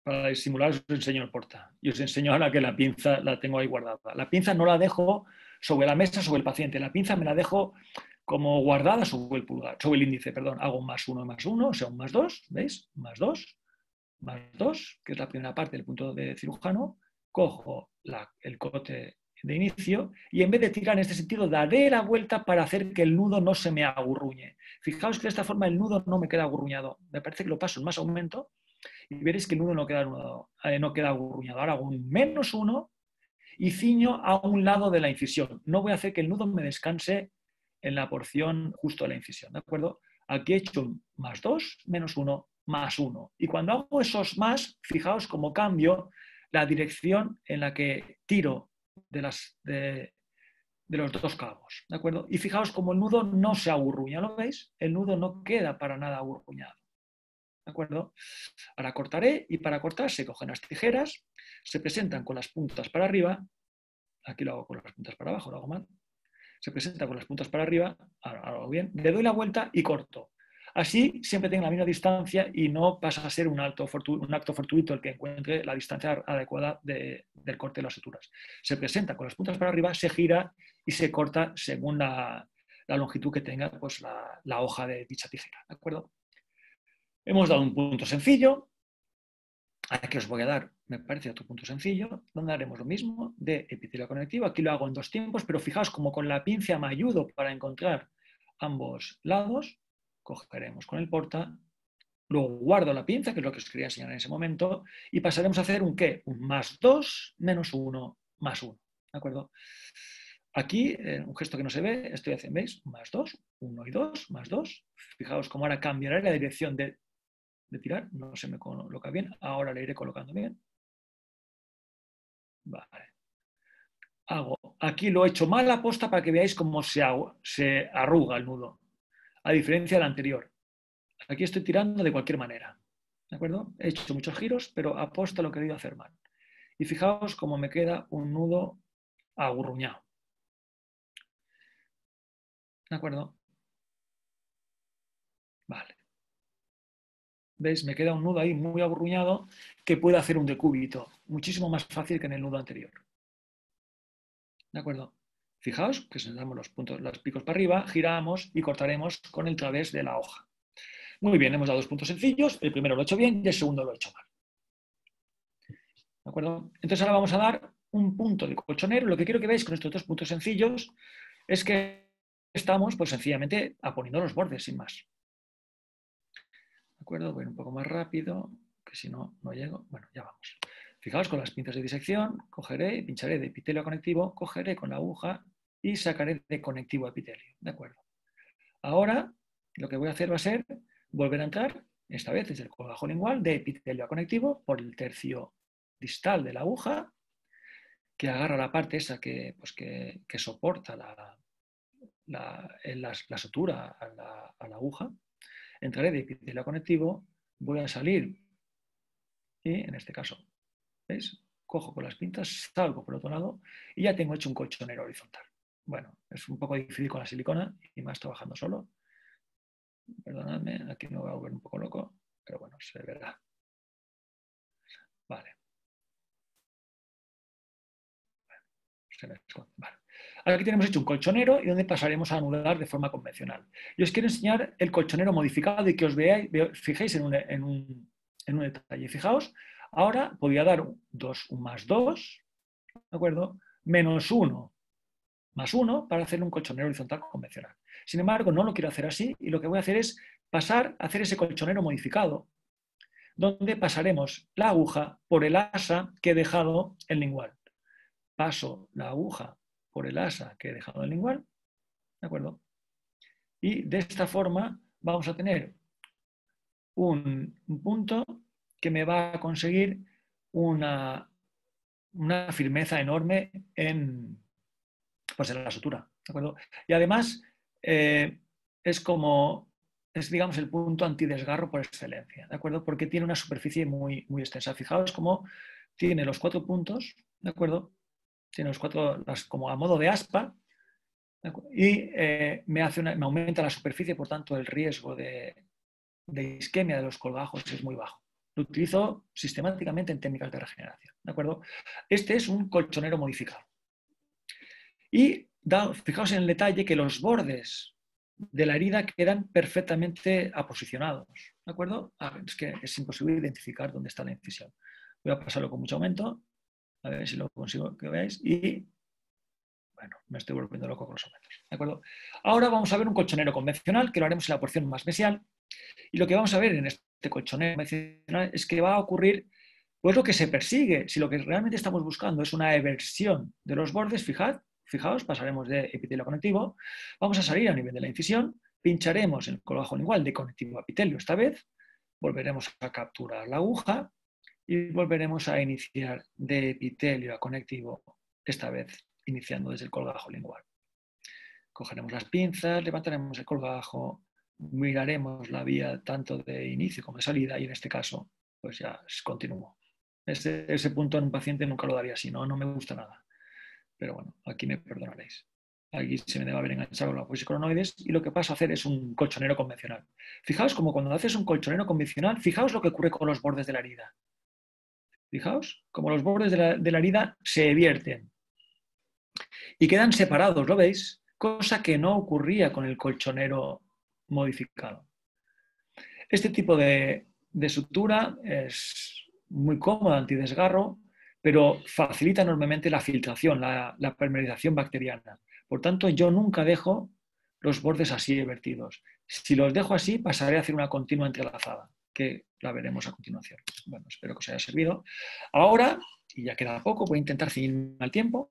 Para disimular os enseño el porta. Y os enseño ahora que la pinza la tengo ahí guardada. La pinza no la dejo sobre la mesa, sobre el paciente. La pinza me la dejo como guardada sobre el pulgar, sobre el índice, perdón. Hago un +1, +1, o sea, un +2, ¿veis? +2, +2, que es la primera parte del punto de cirujano. Cojo el cote de inicio y en vez de tirar en este sentido daré la vuelta para hacer que el nudo no se me agurruñe. Fijaos que de esta forma el nudo no me queda agurruñado. Me parece que lo paso en más aumento y veréis que el nudo no queda agurruñado. Ahora hago un -1 y ciño a un lado de la incisión. No voy a hacer que el nudo me descanse en la porción justo de la incisión. ¿De acuerdo? Aquí he hecho un +2, -1, +1. Y cuando hago esos más, fijaos cómo cambio la dirección en la que tiro de los dos cabos. ¿De acuerdo? Y fijaos cómo el nudo no se agurruña. ¿Lo veis? El nudo no queda para nada agurruñado. ¿De acuerdo? Ahora cortaré y para cortar se cogen las tijeras, se presentan con las puntas para arriba. Aquí lo hago con las puntas para abajo, lo hago mal. Se presenta con las puntas para arriba, ahora lo hago bien, le doy la vuelta y corto. Así siempre tengo la misma distancia y no pasa a ser un acto fortuito el que encuentre la distancia adecuada del corte de las suturas. Se presenta con las puntas para arriba, se gira y se corta según la longitud que tenga pues, la hoja de dicha tijera. ¿De acuerdo? Hemos dado un punto sencillo. Aquí os voy a dar, me parece, otro punto sencillo, donde haremos lo mismo de epitelio conectivo. Aquí lo hago en 2 tiempos, pero fijaos como con la pinza me ayudo para encontrar ambos lados. Cogeremos con el porta, luego guardo la pinza, que es lo que os quería enseñar en ese momento, y pasaremos a hacer un ¿qué? Un +2, -1, +1. ¿De acuerdo? Aquí, un gesto que no se ve, estoy haciendo, ¿veis? +2, 1 y 2, +2. Fijaos cómo ahora cambiará la dirección de tirar, no se me coloca bien, ahora le iré colocando bien. Vale. Aquí lo he hecho mal a posta para que veáis cómo se arruga el nudo, a diferencia del anterior. Aquí estoy tirando de cualquier manera, ¿de acuerdo? He hecho muchos giros, pero a posta lo he querido hacer mal. Y fijaos cómo me queda un nudo agurruñado. ¿De acuerdo? Vale. ¿Veis? Me queda un nudo ahí muy agurruñado que puede hacer un decúbito, muchísimo más fácil que en el nudo anterior. ¿De acuerdo? Fijaos que si nos damos los picos para arriba, giramos y cortaremos con el través de la hoja. Muy bien, hemos dado 2 puntos sencillos. El primero lo he hecho bien y el segundo lo he hecho mal. ¿De acuerdo? Entonces ahora vamos a dar un punto de colchonero. Lo que quiero que veáis con estos 2 puntos sencillos es que estamos pues sencillamente aponiendo los bordes, sin más. ¿De acuerdo? Voy un poco más rápido, que si no, no llego. Bueno, ya vamos. Fijaos, con las pinzas de disección, cogeré, pincharé de epitelio a conectivo, cogeré con la aguja y sacaré de conectivo a epitelio. ¿De acuerdo? Ahora, lo que voy a hacer va a ser volver a entrar, esta vez desde el colgajo lingual, de epitelio a conectivo por el tercio distal de la aguja, que agarra la parte esa que soporta la sutura a la aguja. entraré de epitelio conectivo, voy a salir y en este caso, ¿veis? Cojo con las pinzas, salgo por el otro lado y ya tengo hecho un colchonero horizontal. Bueno, es un poco difícil con la silicona y más trabajando solo. Perdonadme, aquí me voy a volver un poco loco, pero bueno, se verá. Vale. Vale. Aquí tenemos hecho un colchonero y donde pasaremos a anudar de forma convencional. Y os quiero enseñar el colchonero modificado y que os fijéis en un detalle. Fijaos, ahora podría dar un más 2, ¿de acuerdo? Menos 1 más 1 para hacer un colchonero horizontal convencional. Sin embargo, no lo quiero hacer así y lo que voy a hacer es pasar a hacer ese colchonero modificado, donde pasaremos la aguja por el asa que he dejado en lingual. Paso la aguja por el asa que he dejado en lingual, ¿de acuerdo? Y de esta forma vamos a tener un punto que me va a conseguir una firmeza enorme en la sutura, ¿de acuerdo? Y además es digamos el punto antidesgarro por excelencia, ¿de acuerdo? Porque tiene una superficie muy, muy extensa. Fijaos cómo tiene los 4 puntos, ¿de acuerdo? Tiene los 4 como a modo de aspa y me aumenta la superficie, por tanto el riesgo de isquemia de los colgajos es muy bajo. Lo utilizo sistemáticamente en técnicas de regeneración, ¿de acuerdo? Este es un colchonero modificado. Y fijaos en el detalle que los bordes de la herida quedan perfectamente aposicionados, ¿de acuerdo? Es que es imposible identificar dónde está la incisión. Voy a pasarlo con mucho aumento, a ver si lo consigo que veáis, y bueno, me estoy volviendo loco con los aumentos, ¿de acuerdo? Ahora vamos a ver un colchonero convencional, que lo haremos en la porción más mesial, y lo que vamos a ver en este colchonero convencional es que va a ocurrir pues lo que se persigue. Si lo que realmente estamos buscando es una eversión de los bordes, fijaos, pasaremos de epitelio a conectivo, vamos a salir a nivel de la incisión, pincharemos el colgajo lingual de conectivo a epitelio esta vez, volveremos a capturar la aguja y volveremos a iniciar de epitelio a conectivo, esta vez iniciando desde el colgajo lingual. Cogeremos las pinzas, levantaremos el colgajo, miraremos la vía tanto de inicio como de salida y en este caso pues ya continúo. Ese punto en un paciente nunca lo daría así, no me gusta nada. Pero bueno, aquí me perdonaréis. Aquí se me debe haber enganchado la posicoronoides y lo que paso a hacer es un colchonero convencional. Fijaos como cuando haces un colchonero convencional, fijaos lo que ocurre con los bordes de la herida. Fijaos como los bordes de la herida se vierten y quedan separados, ¿lo veis? Cosa que no ocurría con el colchonero modificado. Este tipo de sutura es muy cómoda, antidesgarro, pero facilita enormemente la filtración, la permeabilización bacteriana. Por tanto, yo nunca dejo los bordes así vertidos. Si los dejo así, pasaré a hacer una continua entrelazada, que la veremos a continuación. Bueno, espero que os haya servido. Ahora, y ya queda poco, voy a intentar ceñirme al tiempo.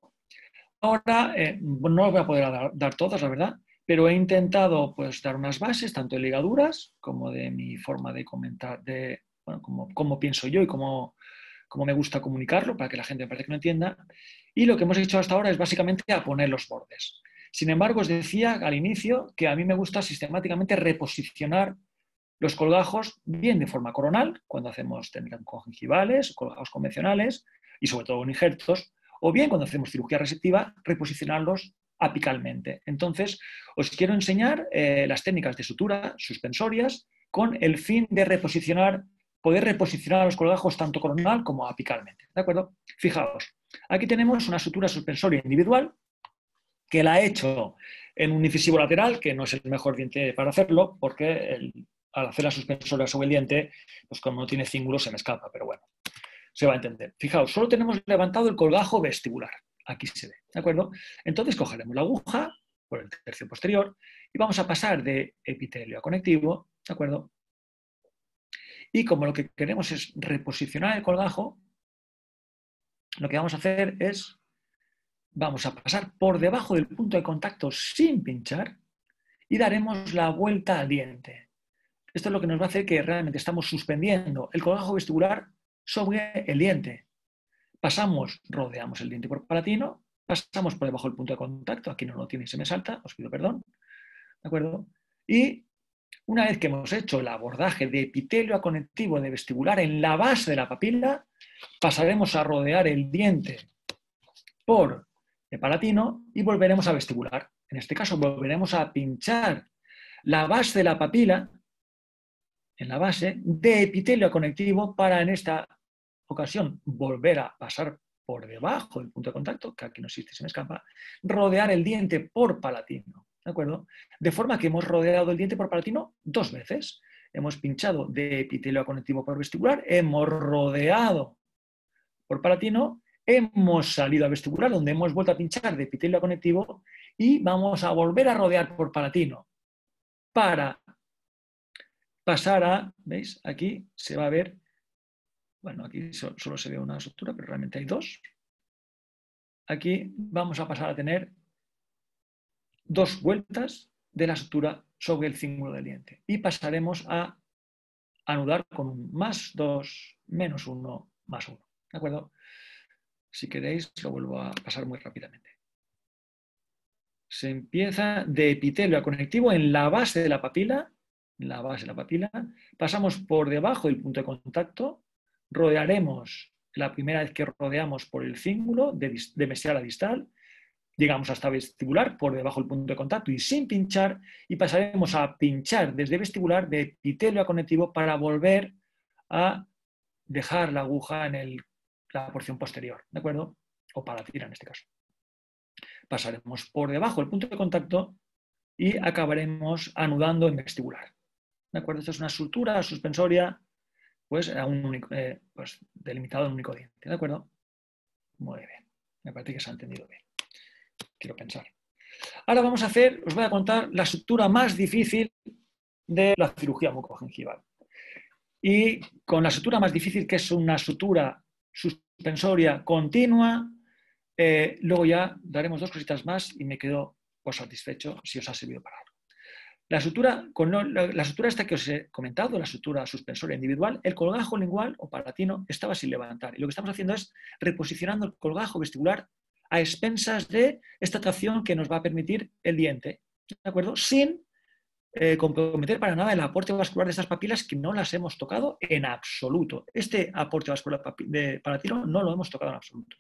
Ahora, no os voy a poder dar todas, la verdad, pero he intentado pues, dar unas bases, tanto de ligaduras como de mi forma de comentar, bueno, cómo pienso yo y cómo me gusta comunicarlo para que la gente me parece que no entienda. Y lo que hemos hecho hasta ahora es básicamente a poner los bordes. Sin embargo, os decía al inicio que a mí me gusta sistemáticamente reposicionar los colgajos bien de forma coronal, cuando hacemos técnicas congingivales, colgajos convencionales y sobre todo en injertos, o bien cuando hacemos cirugía resectiva, reposicionarlos apicalmente. Entonces, os quiero enseñar las técnicas de sutura suspensorias con el fin de poder reposicionar los colgajos tanto coronal como apicalmente. ¿De acuerdo? Fijaos, aquí tenemos una sutura suspensoria individual que la he hecho en un incisivo lateral, que no es el mejor diente para hacerlo, porque al hacer la suspensoria sobre el diente, pues como no tiene cíngulo se me escapa, pero bueno, se va a entender. Fijaos, solo tenemos levantado el colgajo vestibular. Aquí se ve, ¿de acuerdo? Entonces cogeremos la aguja por el tercio posterior y vamos a pasar de epitelio a conectivo, ¿de acuerdo? Y como lo que queremos es reposicionar el colgajo, lo que vamos a hacer es, vamos a pasar por debajo del punto de contacto sin pinchar y daremos la vuelta al diente. Esto es lo que nos va a hacer que realmente estamos suspendiendo el colgajo vestibular sobre el diente. Rodeamos el diente por palatino, pasamos por debajo del punto de contacto, aquí no lo tiene y se me salta, os pido perdón, ¿de acuerdo? Y una vez que hemos hecho el abordaje de epitelio aconectivo de vestibular en la base de la papila, pasaremos a rodear el diente por el palatino y volveremos a vestibular. En este caso volveremos a pinchar la base de la papila en la base de epitelio conectivo para en esta ocasión volver a pasar por debajo del punto de contacto, que aquí no existe, se me escapa, rodear el diente por palatino, ¿de acuerdo? De forma que hemos rodeado el diente por palatino 2 veces. Hemos pinchado de epitelio conectivo por vestibular, hemos rodeado por palatino, hemos salido a vestibular, donde hemos vuelto a pinchar de epitelio conectivo y vamos a volver a rodear por palatino para pasar a, ¿veis? Aquí se va a ver, bueno, aquí solo se ve una sutura, pero realmente hay 2. Aquí vamos a pasar a tener 2 vueltas de la sutura sobre el cíngulo del diente y pasaremos a anudar con un +2, -1, +1, ¿de acuerdo? Si queréis, lo vuelvo a pasar muy rápidamente. Se empieza de epitelio conectivo en la base de la papila, pasamos por debajo del punto de contacto, rodearemos la primera vez que rodeamos por el cíngulo de mesial a distal, llegamos hasta vestibular por debajo del punto de contacto y sin pinchar, y pasaremos a pinchar desde vestibular de epitelio conectivo para volver a dejar la aguja en la porción posterior, ¿de acuerdo? O palatina en este caso. Pasaremos por debajo del punto de contacto y acabaremos anudando en vestibular. ¿De acuerdo? Esta es una sutura suspensoria pues, pues delimitada en un único diente. ¿De acuerdo? Muy bien. Me parece que se ha entendido bien. Quiero pensar. Ahora vamos a hacer, os voy a contar la sutura más difícil de la cirugía bucogingival. Y con la sutura más difícil, que es una sutura suspensoria continua, luego ya daremos 2 cositas más y me quedo pues, satisfecho si os ha servido para algo. La sutura esta que os he comentado, la sutura suspensoria individual, el colgajo lingual o palatino estaba sin levantar. Y lo que estamos haciendo es reposicionando el colgajo vestibular a expensas de esta tracción que nos va a permitir el diente, ¿de acuerdo? Sin comprometer para nada el aporte vascular de estas papilas, que no las hemos tocado en absoluto. Este aporte vascular de palatino no lo hemos tocado en absoluto.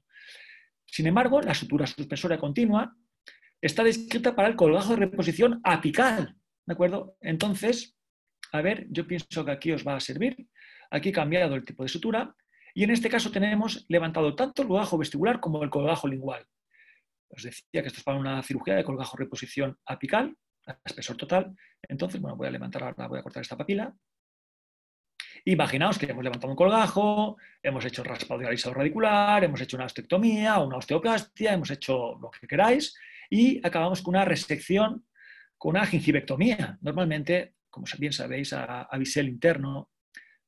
Sin embargo, la sutura suspensoria continua está descrita para el colgajo de reposición apical, ¿de acuerdo? Entonces, a ver, yo pienso que aquí os va a servir. Aquí he cambiado el tipo de sutura y en este caso tenemos levantado tanto el colgajo vestibular como el colgajo lingual. Os decía que esto es para una cirugía de colgajo de reposición apical, a espesor total. Entonces, bueno, voy a levantar ahora, voy a cortar esta papila. Imaginaos que hemos levantado un colgajo, hemos hecho raspado de alisado radicular, hemos hecho una osteectomía o una osteoplastia, hemos hecho lo que queráis y acabamos con una resección, con una gingivectomía. Normalmente, como bien sabéis, a bisel interno,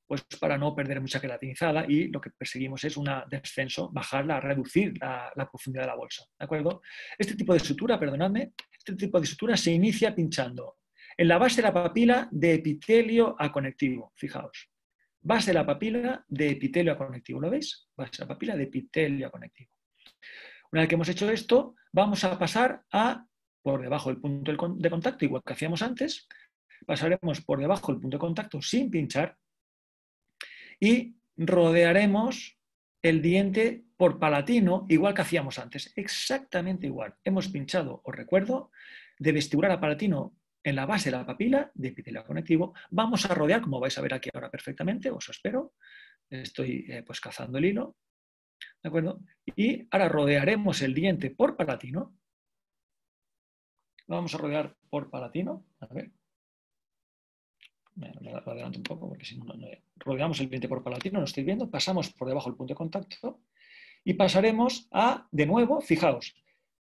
pues para no perder mucha queratinizada, y lo que perseguimos es un descenso, bajarla, reducir la profundidad de la bolsa, ¿de acuerdo? Este tipo de sutura, perdonadme, este tipo de sutura se inicia pinchando en la base de la papila de epitelio aconectivo, fijaos. Base de la papila de epitelio aconectivo, ¿lo veis? Base de la papila de epitelio aconectivo. Una vez que hemos hecho esto, vamos a pasar por debajo del punto de contacto, igual que hacíamos antes, pasaremos por debajo del punto de contacto sin pinchar y rodearemos el diente por palatino, igual que hacíamos antes, exactamente igual. Hemos pinchado, os recuerdo, de vestibular a palatino en la base de la papila de epitelio conectivo. Vamos a rodear, como vais a ver aquí ahora perfectamente, os espero, estoy pues cazando el hilo, ¿de acuerdo? Y ahora rodearemos el diente por palatino. Lo vamos a rodear por palatino, a ver. Me adelanto un poco porque si no, rodeamos el diente por palatino, lo estoy viendo, pasamos por debajo del punto de contacto y pasaremos a, de nuevo, fijaos,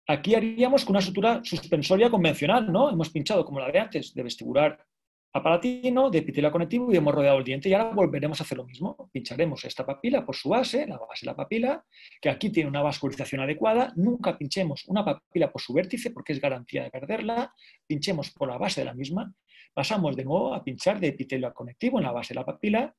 aquí haríamos con una sutura suspensoria convencional, ¿no? Hemos pinchado como la de antes, de vestibular a palatino, de epitelio conectivo y hemos rodeado el diente y ahora volveremos a hacer lo mismo. Pincharemos esta papila por su base, la base de la papila, que aquí tiene una vascularización adecuada. Nunca pinchemos una papila por su vértice porque es garantía de perderla. Pinchemos por la base de la misma. Pasamos de nuevo a pinchar de epitelio conectivo en la base de la papila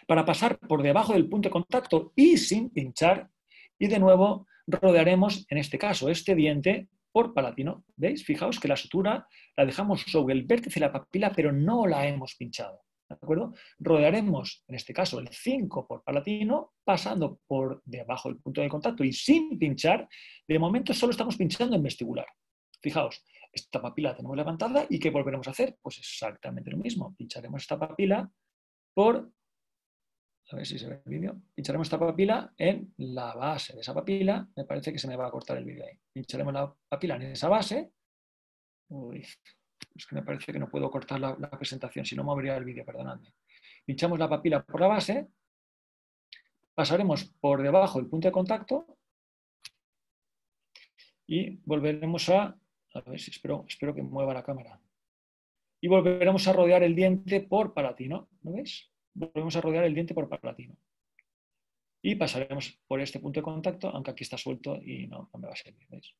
para pasar por debajo del punto de contacto y sin pinchar y de nuevo rodearemos, en este caso, este diente por palatino. ¿Veis? Fijaos que la sutura la dejamos sobre el vértice de la papila, pero no la hemos pinchado. ¿De acuerdo? Rodearemos, en este caso, el 5 por palatino, pasando por debajo del punto de contacto y sin pinchar. De momento solo estamos pinchando en vestibular. Fijaos, esta papila la tenemos levantada y ¿qué volveremos a hacer? Pues exactamente lo mismo. Pincharemos esta papila por, a ver si se ve el vídeo, pincharemos esta papila en la base de esa papila. Me parece que se me va a cortar el vídeo ahí. Pincharemos la papila en esa base. Uy, es que me parece que no puedo cortar la presentación, si no movería el vídeo, perdonadme. Pinchamos la papila por la base, pasaremos por debajo del punto de contacto y volveremos a ver si espero que mueva la cámara. Y volveremos a rodear el diente por palatino, ¿lo veis? Volvemos a rodear el diente por palatino. Y pasaremos por este punto de contacto, aunque aquí está suelto y no me va a servir, ¿veis?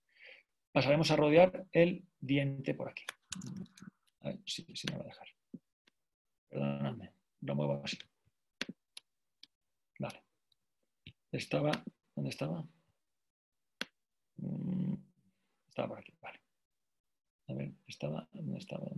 Pasaremos a rodear el diente por aquí. A ver si me va a dejar. Perdonadme, lo muevo así. Vale. ¿Dónde estaba? Estaba por aquí, vale. A ver, ¿dónde estaba?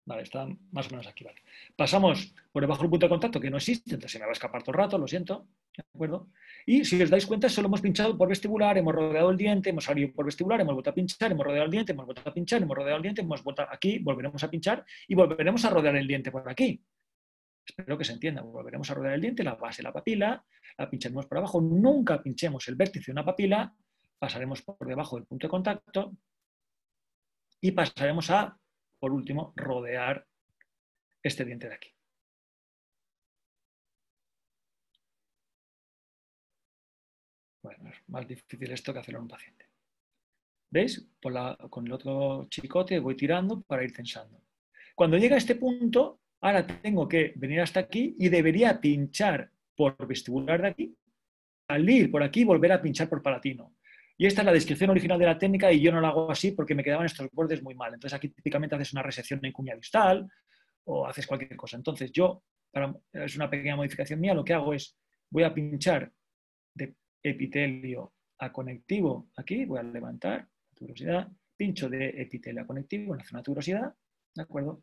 Vale, está más o menos aquí, vale. Pasamos por debajo del punto de contacto, que no existe, entonces se me va a escapar todo el rato, lo siento, ¿de acuerdo? Y si os dais cuenta, solo hemos pinchado por vestibular, hemos rodeado el diente, hemos salido por vestibular, hemos vuelto a pinchar, hemos rodeado el diente, hemos vuelto a pinchar, hemos rodeado el diente, hemos vuelto aquí, volveremos a pinchar y volveremos a rodear el diente por aquí. Espero que se entienda. Volveremos a rodear el diente, la base de la papila, la pincharemos por abajo, nunca pinchemos el vértice de una papila, pasaremos por debajo del punto de contacto y pasaremos a, por último, rodear este diente de aquí. Bueno, es más difícil esto que hacerlo en un paciente. ¿Veis? Con el otro chicote voy tirando para ir tensando. Cuando llega a este punto, ahora tengo que venir hasta aquí y debería pinchar por vestibular de aquí, salir por aquí y volver a pinchar por palatino. Y esta es la descripción original de la técnica y yo no la hago así porque me quedaban estos bordes muy mal. Entonces aquí típicamente haces una resección en cuña distal o haces cualquier cosa. Entonces yo, es una pequeña modificación mía, lo que hago es, voy a pinchar de epitelio a conectivo aquí, voy a levantar tuberosidad, pincho de epitelio a conectivo en la zona de tuberosidad, ¿de acuerdo?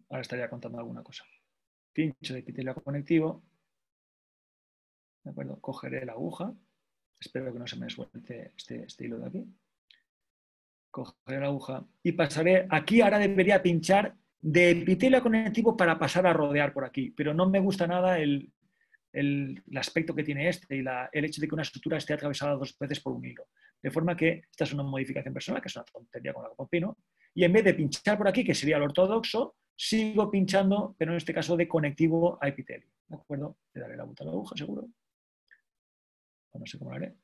Ahora estaría contando alguna cosa. Pincho de epitelio a conectivo, ¿de acuerdo? Cogeré la aguja, espero que no se me suelte este hilo de aquí. Cogeré la aguja y pasaré, aquí ahora debería pinchar de epitelio a conectivo para pasar a rodear por aquí, pero no me gusta nada el aspecto que tiene este y el hecho de que una estructura esté atravesada 2 veces por un hilo. De forma que esta es una modificación personal, que es una tontería con la que opino, y en vez de pinchar por aquí, que sería lo ortodoxo, sigo pinchando, pero en este caso de conectivo a epitelio. ¿De acuerdo? Le daré la vuelta a la aguja, seguro. O no sé cómo lo haré.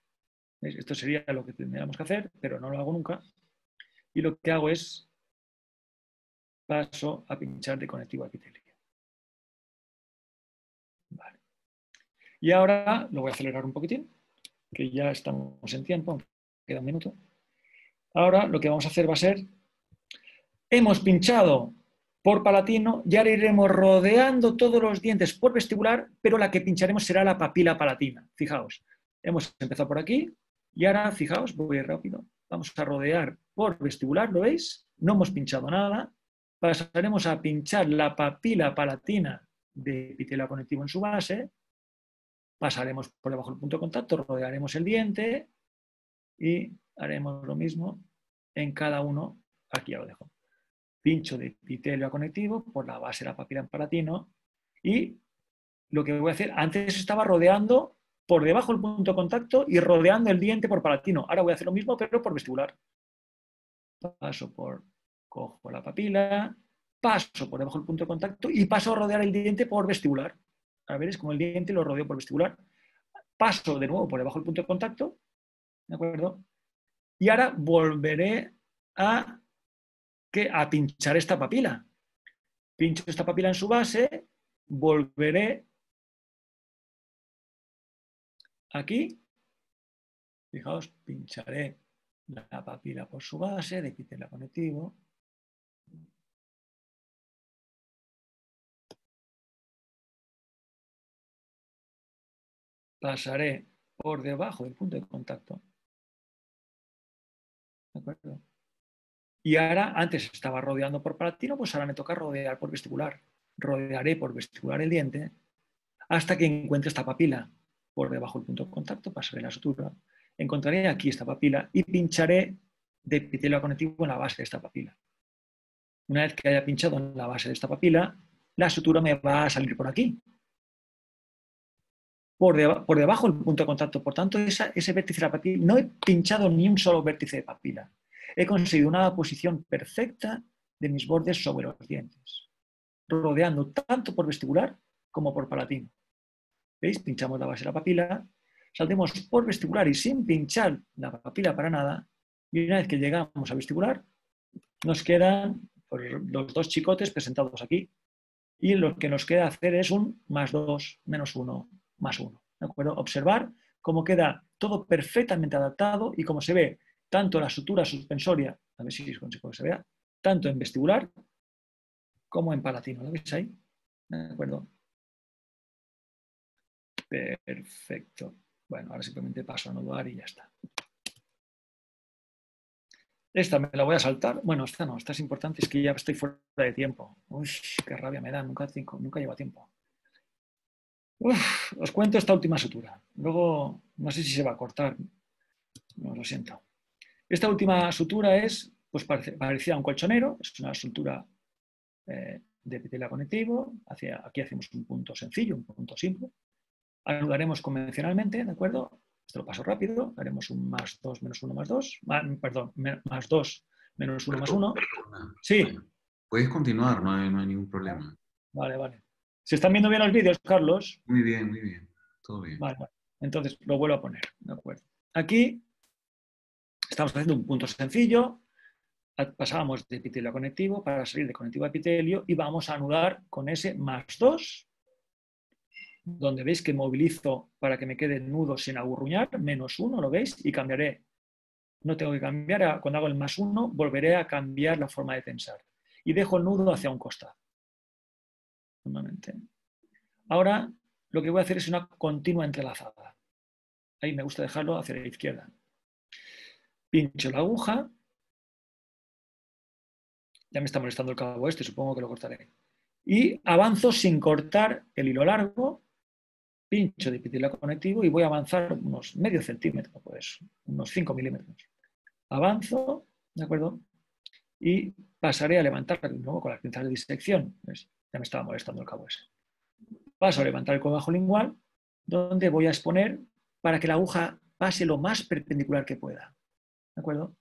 ¿Veis? Esto sería lo que tendríamos que hacer, pero no lo hago nunca. Y lo que hago es paso a pinchar de conectivo a epitelio. Vale. Y ahora lo voy a acelerar un poquitín, que ya estamos en tiempo, queda un minuto. Ahora lo que vamos a hacer va a ser, hemos pinchado por palatino y ahora iremos rodeando todos los dientes por vestibular, pero la que pincharemos será la papila palatina. Fijaos, hemos empezado por aquí y ahora, fijaos, voy rápido, vamos a rodear por vestibular, ¿lo veis? No hemos pinchado nada. Pasaremos a pinchar la papila palatina de epitelio conectivo en su base, pasaremos por debajo del punto de contacto, rodearemos el diente y haremos lo mismo en cada uno. Aquí ya lo dejo. Pincho de epitelio conectivo por la base de la papila en palatino y lo que voy a hacer, antes estaba rodeando por debajo del punto de contacto y rodeando el diente por palatino. Ahora voy a hacer lo mismo, pero por vestibular. Cojo la papila, paso por debajo del punto de contacto y paso a rodear el diente por vestibular. Ahora veréis como el diente lo rodeo por vestibular. Paso de nuevo por debajo del punto de contacto, ¿de acuerdo? Y ahora volveré a pinchar esta papila. Pincho esta papila en su base, volveré aquí, fijaos, pincharé la papila por su base de epitelio conectivo. pasaré por debajo del punto de contacto. ¿De acuerdo? Y ahora, antes estaba rodeando por palatino, pues ahora me toca rodear por vestibular. Rodearé por vestibular el diente hasta que encuentre esta papila. Por debajo del punto de contacto, pasaré la sutura. Encontraré aquí esta papila y pincharé de epitelio conectivo en la base de esta papila. Una vez que haya pinchado en la base de esta papila, la sutura me va a salir por aquí. Por debajo del punto de contacto. Por tanto, ese vértice de la papila, no he pinchado ni un solo vértice de papila. He conseguido una posición perfecta de mis bordes sobre los dientes, rodeando tanto por vestibular como por palatino. ¿Veis? Pinchamos la base de la papila, saldremos por vestibular y sin pinchar la papila para nada, y una vez que llegamos a vestibular, nos quedan pues, los dos chicotes presentados aquí, y lo que nos queda hacer es un +2, -1, +1. ¿De acuerdo? Observar cómo queda todo perfectamente adaptado y cómo se ve tanto la sutura suspensoria, a ver si consigo que se vea, tanto en vestibular como en palatino. ¿Lo veis ahí? ¿De acuerdo? Perfecto. Bueno, ahora simplemente paso a anudar y ya está. Esta me la voy a saltar. Bueno, esta no, esta es importante, es que ya estoy fuera de tiempo. Uy, qué rabia me da, nunca lleva tiempo. Uf, os cuento esta última sutura. Luego, no sé si se va a cortar. No, lo siento. Esta última sutura es pues, parecida a un colchonero. Es una sutura de epitelio conectivo. Aquí hacemos un punto sencillo, un punto simple. Anudaremos convencionalmente, ¿de acuerdo? Esto lo paso rápido. Haremos un +2, -1, +2. Perdón, +2, -1, +1. Sí. Bueno, puedes continuar, no hay ningún problema. Vale, vale. ¿Se están viendo bien los vídeos, Carlos? Muy bien, todo bien. Vale, vale. Entonces lo vuelvo a poner, ¿de acuerdo? Aquí estamos haciendo un punto sencillo. Pasábamos de epitelio a conectivo para salir de conectivo a epitelio y vamos a anudar con ese +2, donde veis que movilizo para que me quede el nudo sin agurruñar, -1, ¿lo veis? Y cambiaré. No tengo que cambiar, cuando hago el +1 volveré a cambiar la forma de tensar. Y dejo el nudo hacia un costado. Normalmente. Ahora lo que voy a hacer es una continua entrelazada. Ahí me gusta dejarlo hacia la izquierda. Pincho la aguja. Ya me está molestando el cabo este, supongo que lo cortaré. Y avanzo sin cortar el hilo largo. Pincho de epitelio conectivo y voy a avanzar unos medio centímetro, pues unos 5 milímetros. Avanzo, ¿de acuerdo? Y pasaré a levantar de nuevo con las pinzas de disección. ¿Ves? Ya me estaba molestando el cabo ese. Paso a levantar el codo bajo lingual, donde voy a exponer para que la aguja pase lo más perpendicular que pueda. ¿De acuerdo?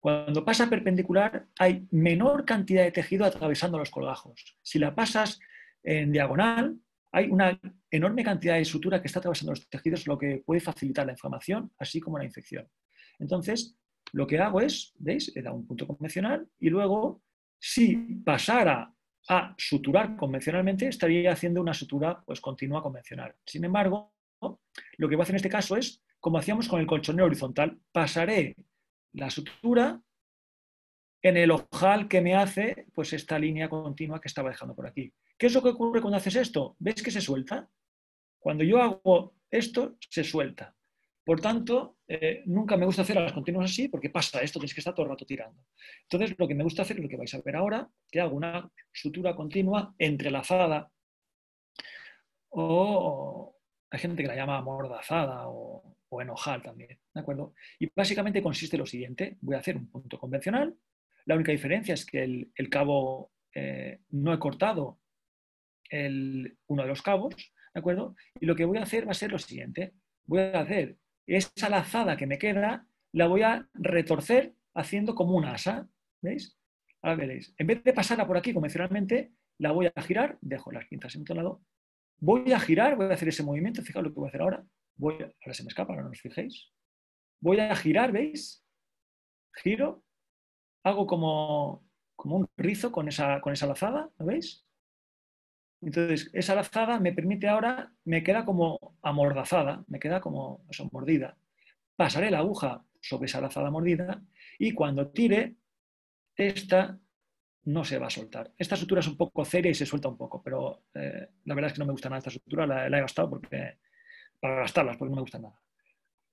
Cuando pasa perpendicular hay menor cantidad de tejido atravesando los colgajos. Si la pasas en diagonal, hay una enorme cantidad de sutura que está atravesando los tejidos, lo que puede facilitar la inflamación, así como la infección. Entonces, lo que hago es, ¿veis? He dado un punto convencional y luego, si pasara a suturar convencionalmente, estaría haciendo una sutura pues, continua convencional. Sin embargo, lo que voy a hacer en este caso es, como hacíamos con el colchonero horizontal, pasaré la sutura en el ojal que me hace pues, esta línea continua que estaba dejando por aquí. ¿Qué es lo que ocurre cuando haces esto? ¿Ves que se suelta? Cuando yo hago esto, se suelta. Por tanto, nunca me gusta hacer las continuas así porque pasa esto, tienes que estar todo el rato tirando. Entonces, lo que me gusta hacer es lo que vais a ver ahora, que hago una sutura continua entrelazada o hay gente que la llama amordazada o en ojal también, ¿de acuerdo? Y básicamente consiste en lo siguiente, voy a hacer un punto convencional, la única diferencia es que el cabo no he cortado uno de los cabos, ¿de acuerdo? Y lo que voy a hacer va a ser lo siguiente, voy a hacer esa lazada que me queda, la voy a retorcer haciendo como un asa, ¿veis? Ahora veréis, en vez de pasarla por aquí convencionalmente, la voy a girar, dejo las pinzas en otro lado, voy a girar, voy a hacer ese movimiento, fijaos lo que voy a hacer ahora, ahora se me escapa, ahora no os fijéis, voy a girar, ¿veis? Giro, hago como un rizo con esa lazada, ¿lo veis? Entonces, esa lazada me permite ahora, me queda como amordazada, me queda como eso, mordida. Pasaré la aguja sobre esa lazada mordida y cuando tire, esta no se va a soltar. Esta sutura es un poco seria y se suelta un poco, pero la verdad es que no me gusta nada esta sutura, la he gastado porque para gastarlas, porque no me gusta nada.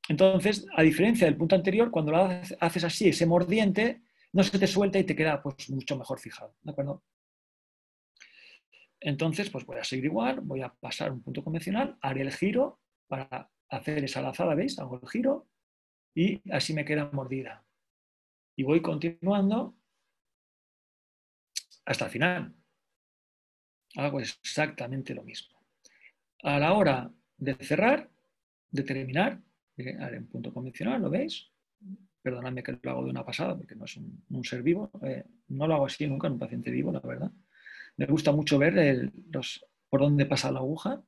Entonces, a diferencia del punto anterior, cuando lo haces así, ese mordiente, no se te suelta y te queda pues, mucho mejor fijado, ¿de acuerdo? Entonces, pues voy a seguir igual, voy a pasar un punto convencional, haré el giro para hacer esa lazada, ¿veis? Hago el giro y así me queda mordida. Y voy continuando hasta el final. Hago exactamente lo mismo. A la hora de cerrar, de terminar, haré un punto convencional, ¿lo veis? Perdonadme que lo hago de una pasada porque no es un ser vivo. No lo hago así nunca en un paciente vivo, la verdad. Me gusta mucho ver por dónde pasa la aguja.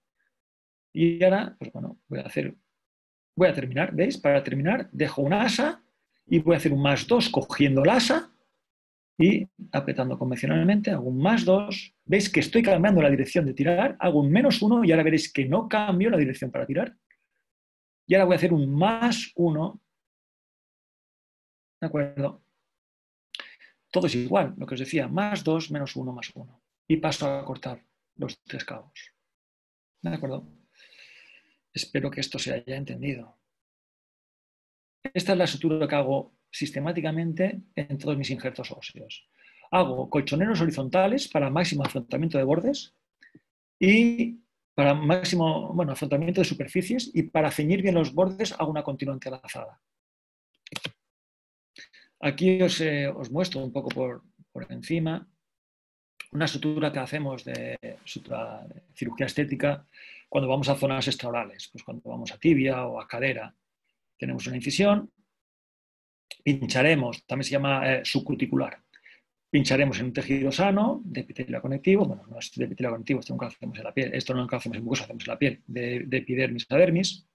Y ahora, pues bueno, voy a terminar, ¿veis? Para terminar, dejo un asa y voy a hacer un +2 cogiendo el asa y apretando convencionalmente, hago un +2. ¿Veis que estoy cambiando la dirección de tirar? Hago un -1 y ahora veréis que no cambio la dirección para tirar. Y ahora voy a hacer un +1. ¿De acuerdo? Todo es igual, lo que os decía, +2, -1, +1. Y paso a cortar los 3 cabos. ¿De acuerdo? Espero que esto se haya entendido. Esta es la sutura que hago sistemáticamente en todos mis injertos óseos. Hago colchoneros horizontales para máximo afrontamiento de bordes y para máximo afrontamiento de superficies, y para ceñir bien los bordes hago una continua entrelazada. Aquí os muestro un poco por encima una sutura que hacemos de cirugía estética cuando vamos a zonas extraorales, pues cuando vamos a tibia o a cadera. Tenemos una incisión, pincharemos, también se llama subcuticular. Pincharemos en un tejido sano de epitelio conectivo, bueno, no es de epitelio conectivo, esto nunca lo hacemos en la piel, esto no lo hacemos en mucosa, hacemos en la piel, de epidermis a dermis.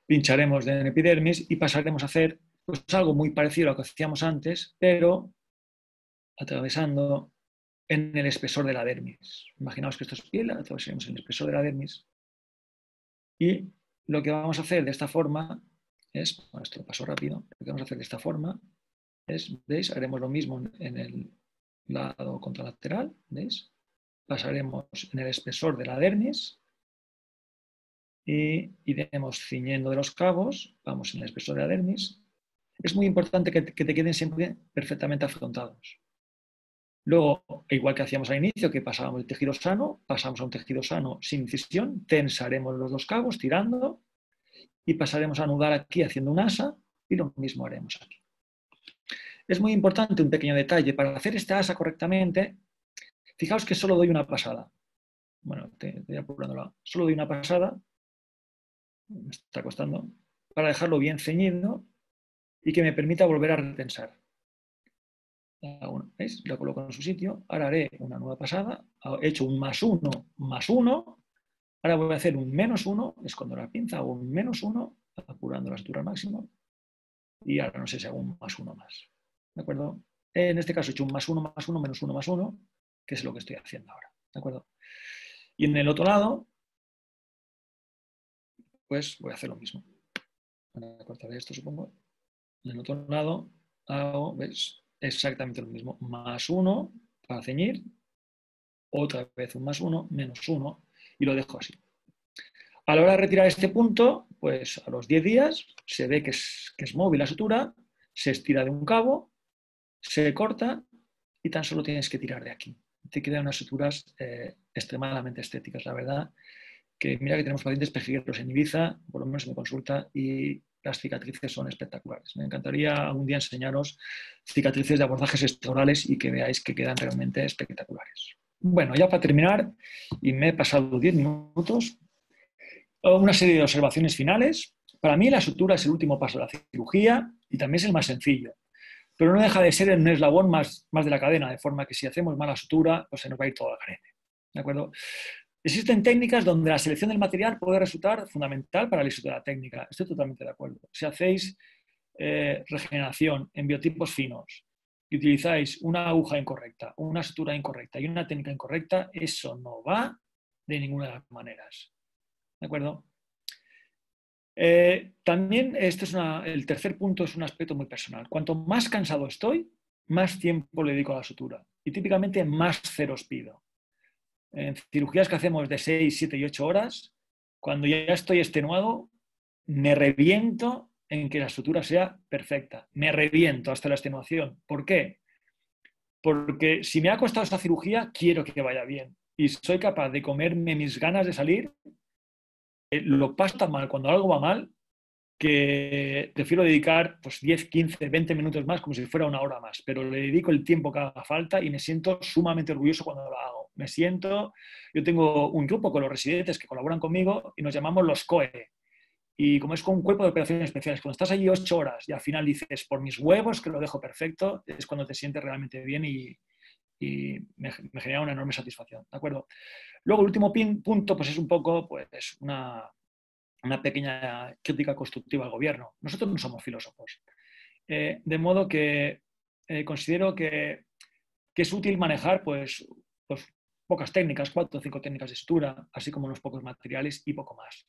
Pincharemos en epidermis y pasaremos a hacer pues, algo muy parecido a lo que hacíamos antes, pero atravesando en el espesor de la dermis. Imaginaos que esto es piel, atravesaremos en el espesor de la dermis. Y lo que vamos a hacer de esta forma es, bueno, esto lo paso rápido, lo que vamos a hacer de esta forma es, ¿veis? Haremos lo mismo en el lado contralateral, ¿veis? Pasaremos en el espesor de la dermis y iremos ciñendo de los cabos, vamos en el espesor de la dermis. Es muy importante que te queden siempre perfectamente afrontados. Luego, igual que hacíamos al inicio, que pasábamos el tejido sano, pasamos a un tejido sano sin incisión, tensaremos los 2 cabos tirando y pasaremos a anudar aquí haciendo un asa y lo mismo haremos aquí. Es muy importante un pequeño detalle. Para hacer esta asa correctamente, fijaos que solo doy una pasada. Bueno, estoy apurándola. Solo doy una pasada, me está costando, para dejarlo bien ceñido y que me permita volver a retensar. ¿Veis? Lo coloco en su sitio. Ahora haré una nueva pasada. He hecho un +1, +1. Ahora voy a hacer un -1, escondo la pinza, hago un -1, apurando la sutura al máximo. Y ahora no sé si hago un +1 más. ¿De acuerdo? En este caso he hecho un +1, +1, -1, +1, que es lo que estoy haciendo ahora. ¿De acuerdo? Y en el otro lado, pues voy a hacer lo mismo. Voy a cortar esto, supongo. En el otro lado hago, ¿ves? Exactamente lo mismo. +1 para ceñir. Otra vez un +1, -1 y lo dejo así. A la hora de retirar este punto, pues a los 10 días se ve que es móvil la sutura, se estira de un cabo, se corta y tan solo tienes que tirar de aquí. Te quedan unas suturas extremadamente estéticas, la verdad. Que mira que tenemos pacientes pejigueros en Ibiza, por lo menos en mi consulta, y las cicatrices son espectaculares. Me encantaría algún día enseñaros cicatrices de abordajes extraorales y que veáis que quedan realmente espectaculares. Bueno, ya para terminar, y me he pasado 10 minutos, una serie de observaciones finales. Para mí la sutura es el último paso de la cirugía y también es el más sencillo, pero no deja de ser un eslabón más de la cadena, de forma que si hacemos mala sutura, pues se nos va a ir toda la cadena. ¿De acuerdo? Existen técnicas donde la selección del material puede resultar fundamental para el éxito de la técnica. Estoy totalmente de acuerdo. Si hacéis regeneración en biotipos finos y utilizáis una aguja incorrecta, una sutura incorrecta y una técnica incorrecta, eso no va de ninguna de las maneras. ¿De acuerdo? También el tercer punto es un aspecto muy personal. Cuanto más cansado estoy, más tiempo le dedico a la sutura y típicamente más ceros pido. En cirugías que hacemos de 6, 7 y 8 horas, Cuando ya estoy extenuado, me reviento en que la sutura sea perfecta. Me reviento hasta la extenuación. ¿Por qué? Porque si me ha costado esta cirugía, quiero que vaya bien. Y soy capaz de comerme mis ganas de salir. Lo paso tan mal cuando algo va mal que prefiero dedicar pues, 10, 15, 20 minutos más como si fuera una hora más, pero le dedico el tiempo que haga falta y me siento sumamente orgulloso cuando lo hago. Yo tengo un grupo con los residentes que colaboran conmigo y nos llamamos los COE. Y como es con un cuerpo de operaciones especiales, cuando estás allí 8 horas y al final dices, por mis huevos que lo dejo perfecto, es cuando te sientes realmente bien y me genera una enorme satisfacción. ¿De acuerdo? Luego, el último punto pues es un poco pues, una pequeña crítica constructiva al gobierno. Nosotros no somos filósofos. De modo que considero que es útil manejar pues, pocas técnicas, 4 o 5 técnicas de sutura, así como unos pocos materiales y poco más.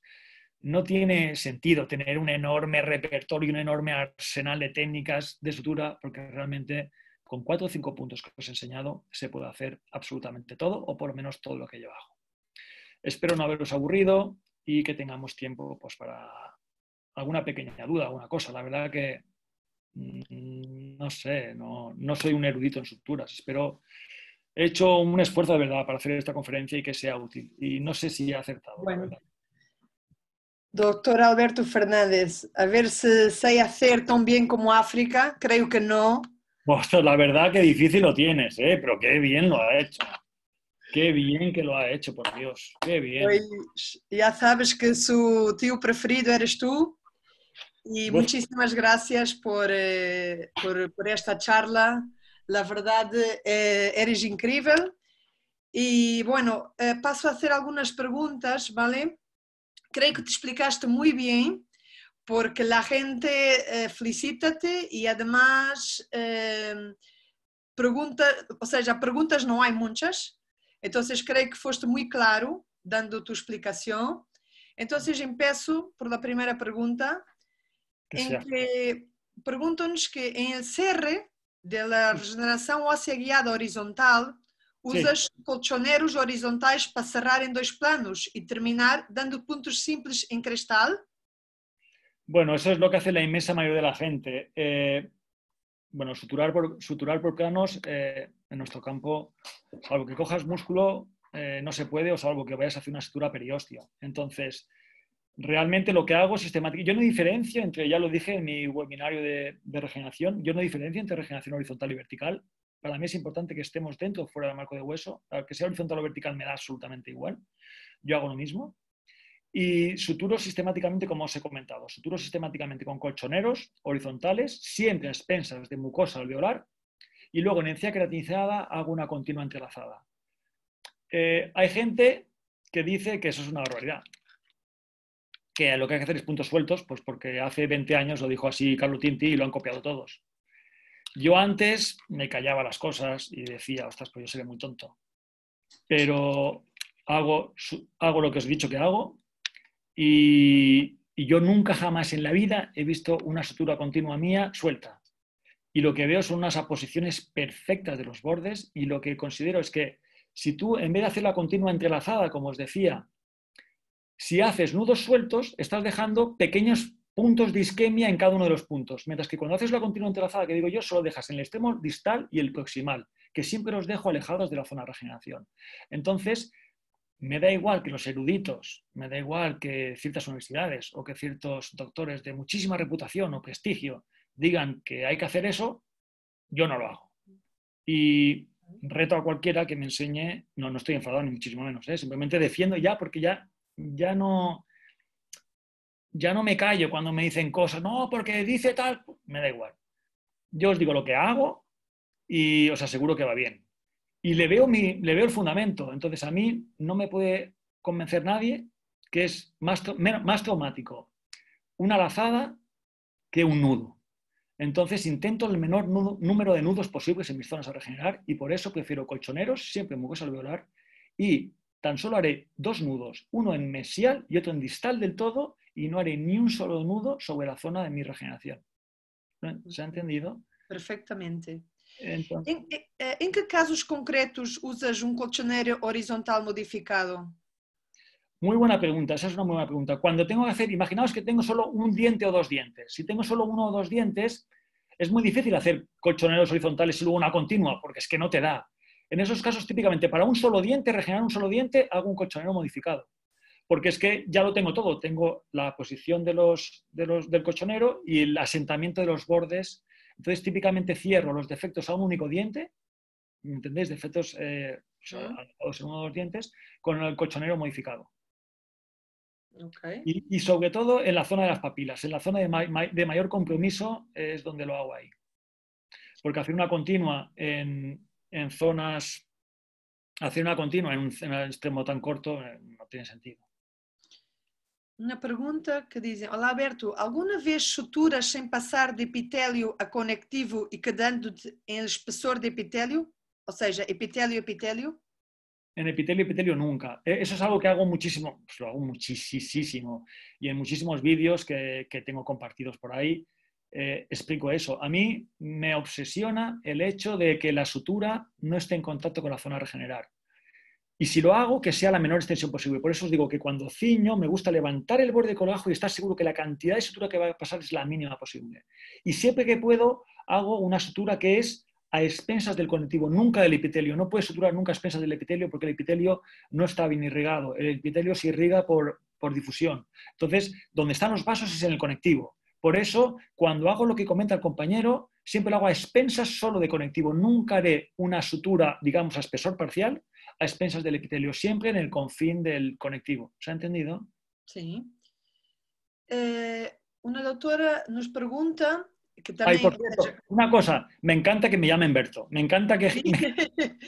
No tiene sentido tener un enorme repertorio, un enorme arsenal de técnicas de sutura, porque realmente con 4 o 5 puntos que os he enseñado se puede hacer absolutamente todo, o por lo menos todo lo que yo hago. Espero no haberos aburrido y que tengamos tiempo pues, para alguna pequeña duda, alguna cosa. La verdad que no sé, no soy un erudito en suturas. He hecho un esfuerzo de verdad para hacer esta conferencia y que sea útil. Y no sé si he acertado, Bueno. la verdad. Doctor Alberto Fernández, a ver si sé hacer tan bien como África, creo que no. Ostras, la verdad que difícil lo tienes, ¿eh? Pero qué bien lo ha hecho. Qué bien que lo ha hecho, por Dios. Qué bien. Pois, ya sabes que su tío preferido eres tú. Y muchísimas gracias por esta charla. La verdad, eres increíble. Y bueno, paso a hacer algunas preguntas, ¿vale? Creo que te explicaste muy bien, porque la gente felicítate y además preguntas no hay muchas. Entonces creo que foste muy claro dando tu explicación. Entonces empiezo por la primera pregunta, en que preguntan-nos que en el cierre de la regeneración ósea guiada horizontal usas colchoneros horizontais para cerrar en 2 planos y terminar dando puntos simples en cristal. Bueno, eso es lo que hace la inmensa mayoría de la gente. Bueno, suturar por planos en nuestro campo, salvo que cojas músculo, no se puede, o salvo que vayas a hacer una sutura periósteo. Entonces, realmente lo que hago sistemáticamente, yo no diferencio entre, ya lo dije en mi webinario de regeneración, yo no diferencio entre regeneración horizontal y vertical. Para mí es importante que estemos dentro o fuera del marco de hueso. Que sea horizontal o vertical me da absolutamente igual. Yo hago lo mismo. Y suturo sistemáticamente, como os he comentado, suturo sistemáticamente con colchoneros horizontales, siempre a expensas de mucosa alveolar, y luego en encía queratinizada hago una continua entrelazada. Hay gente que dice que eso es una barbaridad, que lo que hay que hacer es puntos sueltos, pues porque hace 20 años lo dijo así Carlo Tinti y lo han copiado todos. Yo antes me callaba las cosas y decía, ostras, pues yo seré muy tonto. Pero hago lo que os he dicho que hago y yo nunca jamás en la vida he visto una sutura continua mía suelta. Y lo que veo son unas aposiciones perfectas de los bordes y lo que considero es que si tú, en vez de hacer la continua entrelazada, como os decía, si haces nudos sueltos, estás dejando pequeños puntos de isquemia en cada uno de los puntos. Mientras que cuando haces la continua entrelazada, que digo yo, solo dejas en el extremo distal y el proximal, que siempre los dejo alejados de la zona de regeneración. Entonces, me da igual que los eruditos, me da igual que ciertas universidades o que ciertos doctores de muchísima reputación o prestigio digan que hay que hacer eso, yo no lo hago. Y reto a cualquiera que me enseñe, no estoy enfadado ni muchísimo menos, simplemente defiendo ya porque ya no me callo cuando me dicen cosas, no, porque dice tal, me da igual. Yo os digo lo que hago y os aseguro que va bien. Y le veo el fundamento. Entonces a mí no me puede convencer nadie que es más traumático una lazada que un nudo. Entonces intento el menor número de nudos posibles en mis zonas a regenerar y por eso prefiero colchoneros, siempre mucosa alveolar, y tan solo haré 2 nudos, uno en mesial y otro en distal del todo, y no haré ni un solo nudo sobre la zona de mi regeneración. ¿Se ha entendido? Perfectamente. Entonces, ¿En qué casos concretos usas un colchonero horizontal modificado? Muy buena pregunta, esa es una muy buena pregunta. Cuando tengo que hacer, imaginaos que tengo solo un diente o dos dientes. Si tengo solo uno o dos dientes, es muy difícil hacer colchoneros horizontales y luego una continua, porque es que no te da. En esos casos, típicamente, para un solo diente, regenerar un solo diente, hago un colchonero modificado. Porque es que ya lo tengo todo. Tengo la posición del colchonero y el asentamiento de los bordes. Entonces, típicamente cierro los defectos a un único diente, ¿me entendéis? Defectos alojados en uno o dos dientes, con el colchonero modificado. Okay. Y sobre todo en la zona de las papilas, en la zona de mayor compromiso es donde lo hago ahí. Porque hacer una continua en zonas, hacer una continua en un extremo tan corto no tiene sentido. Una pergunta que dizem: Olá, Alberto, alguma vez suturas sem passar de epitélio a conectivo e quedando-te em espessor de epitélio? Ou seja, epitélio a epitélio? En epitelio nunca. Eso es algo que hago muchísimo, pues lo hago muchísimo. Y en muchísimos vídeos que tengo compartidos por ahí, explico eso. A mí me obsesiona el hecho de que la sutura no esté en contacto con la zona a regenerar. Y si lo hago, que sea la menor extensión posible. Por eso os digo que cuando ciño me gusta levantar el borde colgajo y estar seguro que la cantidad de sutura que va a pasar es la mínima posible. Y siempre que puedo, hago una sutura que es a expensas del conectivo, nunca del epitelio. No puedes suturar nunca a expensas del epitelio porque el epitelio no está bien irrigado. El epitelio se irriga por difusión. Entonces, donde están los vasos es en el conectivo. Por eso, cuando hago lo que comenta el compañero, siempre lo hago a expensas solo de conectivo. Nunca haré una sutura, digamos, a espesor parcial, a expensas del epitelio, siempre en el confín del conectivo. ¿Se ha entendido? Sí. Una doctora nos pregunta que Ay, también... por cierto, una cosa, me encanta que me llamen Berto. Me encanta que...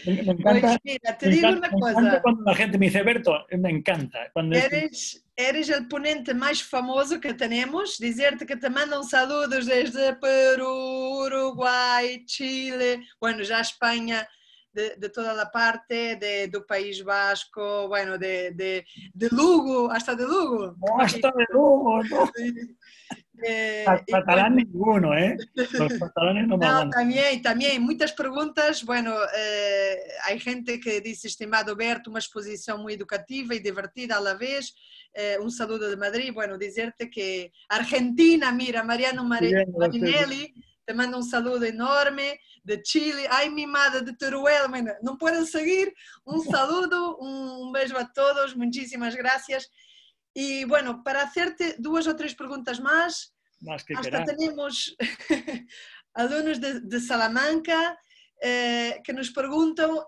Me encanta, Pues mira, te digo una me encanta cosa. cuando la gente me dice Berto, me encanta. Cuando Eres el ponente más famoso que tenemos. Dizer-te que te mandam saludos desde Perú, Uruguay, Chile, bueno, ya España, de toda la parte, do País Vasco, bueno, de Lugo, hasta de Lugo. no, hasta de luego, ¿no? Catalán Bueno, ninguno, ¿eh? Los catalanes no me no, aguantan. también, muchas preguntas. Bueno, hay gente que dice, estimado Berto, una exposición muy educativa y divertida a la vez. Un saludo de Madrid. Bueno, decirte que Argentina, mira, Mariano Marinelli, te manda un saludo enorme. De Chile, ay, mi madre de Teruel, bueno, no pueden seguir. Un saludo, un beso a todos, muchísimas gracias. Y bueno, para hacerte 2 o 3 preguntas más que hasta queráis. tenemos alumnos de Salamanca que nos perguntam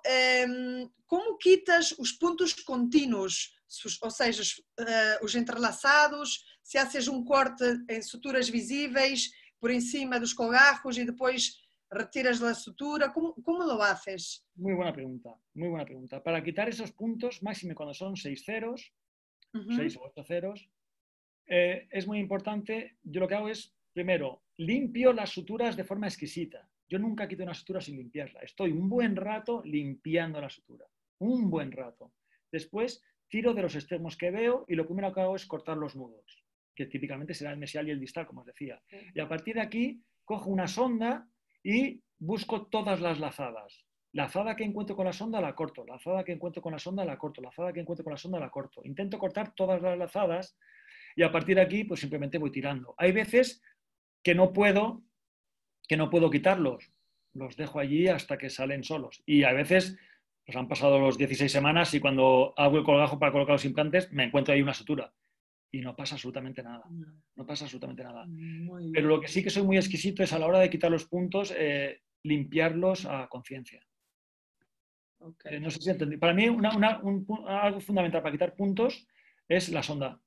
como quitas os pontos contínuos, ou seja, os entrelaçados, se haces um corte em suturas visíveis por em cima dos colgajos e depois retiras la sutura. ¿Cómo lo haces? Muy buena pregunta, muy buena pregunta. Para quitar esos puntos, máxime cuando son 6 ceros, 6 o 8 ceros, es muy importante. Yo lo que hago es, primero, limpio las suturas de forma exquisita. Yo nunca quito una sutura sin limpiarla. Estoy un buen rato limpiando la sutura. Un buen rato. Después, tiro de los extremos que veo y lo primero que hago es cortar los nudos, que típicamente será el mesial y el distal, como os decía. Y a partir de aquí, cojo una sonda y busco todas las lazadas. La lazada que encuentro con la sonda la corto, la lazada que encuentro con la sonda la corto, la lazada que encuentro con la sonda la corto. Intento cortar todas las lazadas y a partir de aquí pues simplemente voy tirando. Hay veces que no puedo quitarlos, los dejo allí hasta que salen solos. Y a veces pues han pasado los 16 semanas y cuando hago el colgajo para colocar los implantes me encuentro ahí una sutura y no pasa absolutamente nada. No pasa absolutamente nada. Pero lo que sí que soy muy exquisito es a la hora de quitar los puntos, limpiarlos a conciencia. Okay. No sé si entendí. Para mí algo fundamental para quitar puntos es la sonda.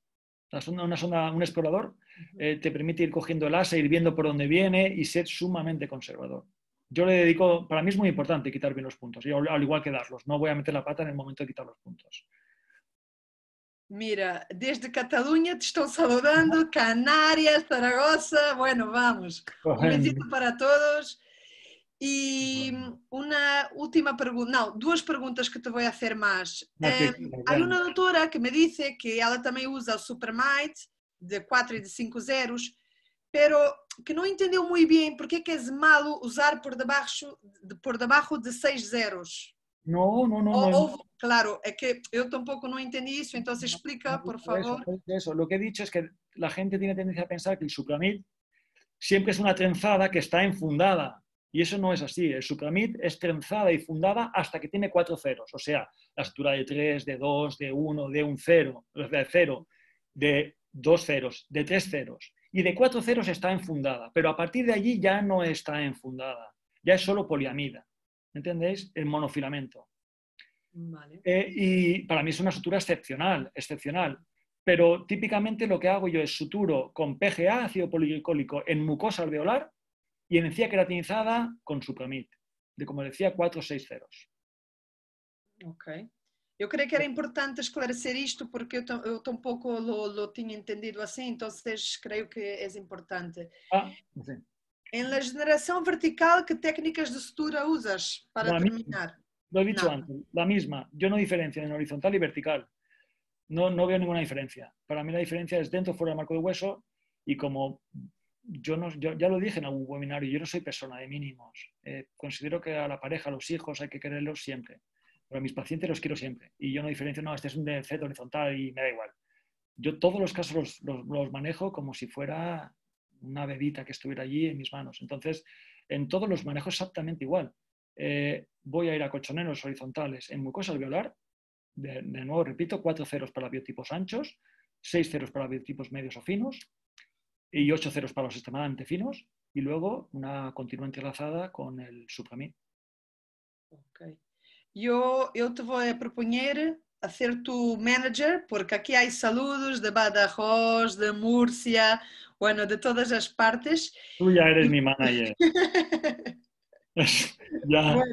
Una sonda, un explorador, te permite ir cogiendo el asa, ir viendo por dónde viene y ser sumamente conservador. Yo le dedico, para mí es muy importante quitar bien los puntos, y al igual que darlos. No voy a meter la pata en el momento de quitar los puntos. Mira, desde Cataluña te están saludando, Canarias, Zaragoza, bueno, vamos. Un besito para todos. Y una última pregunta, no, 2 perguntas que te vou fazer mais. Há uma doutora que me disse que ela também usa o Supermite de 4 e de 5 zeros, pero que não entendeu muito bem porque é que é malo usar por debaixo de 6 zeros. No, no, no, no. Claro, es que yo tampoco no entendí eso, entonces explica, por favor. Eso. Lo que he dicho es que la gente tiene tendencia a pensar que el Sucramid siempre es una trenzada que está enfundada. Y eso no es así. El Sucramid es trenzada y fundada hasta que tiene 4 ceros. O sea, la estructura de 3, de 2, de 1, de un cero, de 0, de 2 ceros, de 3 ceros. Y de 4 ceros está enfundada. Pero a partir de allí ya no está enfundada. Ya es solo poliamida. ¿Entendéis? El monofilamento. Vale. Y para mí es una sutura excepcional. Pero típicamente lo que hago yo es suturo con PGA, ácido poliglicólico, en mucosa alveolar y en encía queratinizada con Sucramid, de como decía 4 o 6 ceros. Ok. Eu creio que era importante esclarecer isto porque eu tampouco lo tinha entendido assim, então creio que é importante. Sí. En la generación vertical, ¿qué técnicas de sutura usas para terminar? Lo he dicho antes, la misma. Yo no diferencio en horizontal y vertical. No veo ninguna diferencia. Para mí la diferencia es dentro o fuera del marco de hueso y como yo ya lo dije en algún webinario, yo no soy persona de mínimos. Considero que a la pareja, a los hijos hay que quererlos siempre. Pero a mis pacientes los quiero siempre. Y yo no diferencio, no, este es un DNC horizontal y me da igual. Yo todos los casos los manejo como si fuera una bebita que estuviera allí en mis manos. Entonces, en todos los manejo exactamente igual. Voy a ir a colchoneros horizontales en mucosa alveolar. De nuevo, repito, 4 ceros para biotipos anchos, 6 ceros para biotipos medios o finos y 8 ceros para los extremadamente finos y luego una continua entrelazada con el Sucramid. Ok. Yo te voy a proponer hacer tu manager, porque aquí hay saludos de Badajoz, de Murcia, bueno, de todas las partes. Tú ya eres mi manager. Ya. Bueno,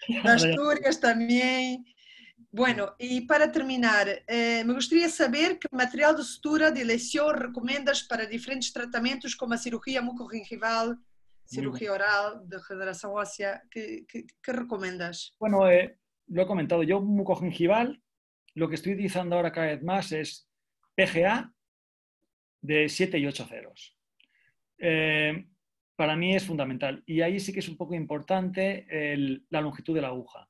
de Asturias también. Bueno, y para terminar, me gustaría saber qué material de sutura de elección recomiendas para diferentes tratamientos como a cirugía mucogingival, cirugía oral, de regeneración ósea. ¿Qué recomiendas? Bueno, lo he comentado. Yo mucogingival, lo que estoy utilizando ahora cada vez más es PGA de 7 y 8 ceros. Para mí es fundamental. Y ahí sí que es un poco importante la longitud de la aguja.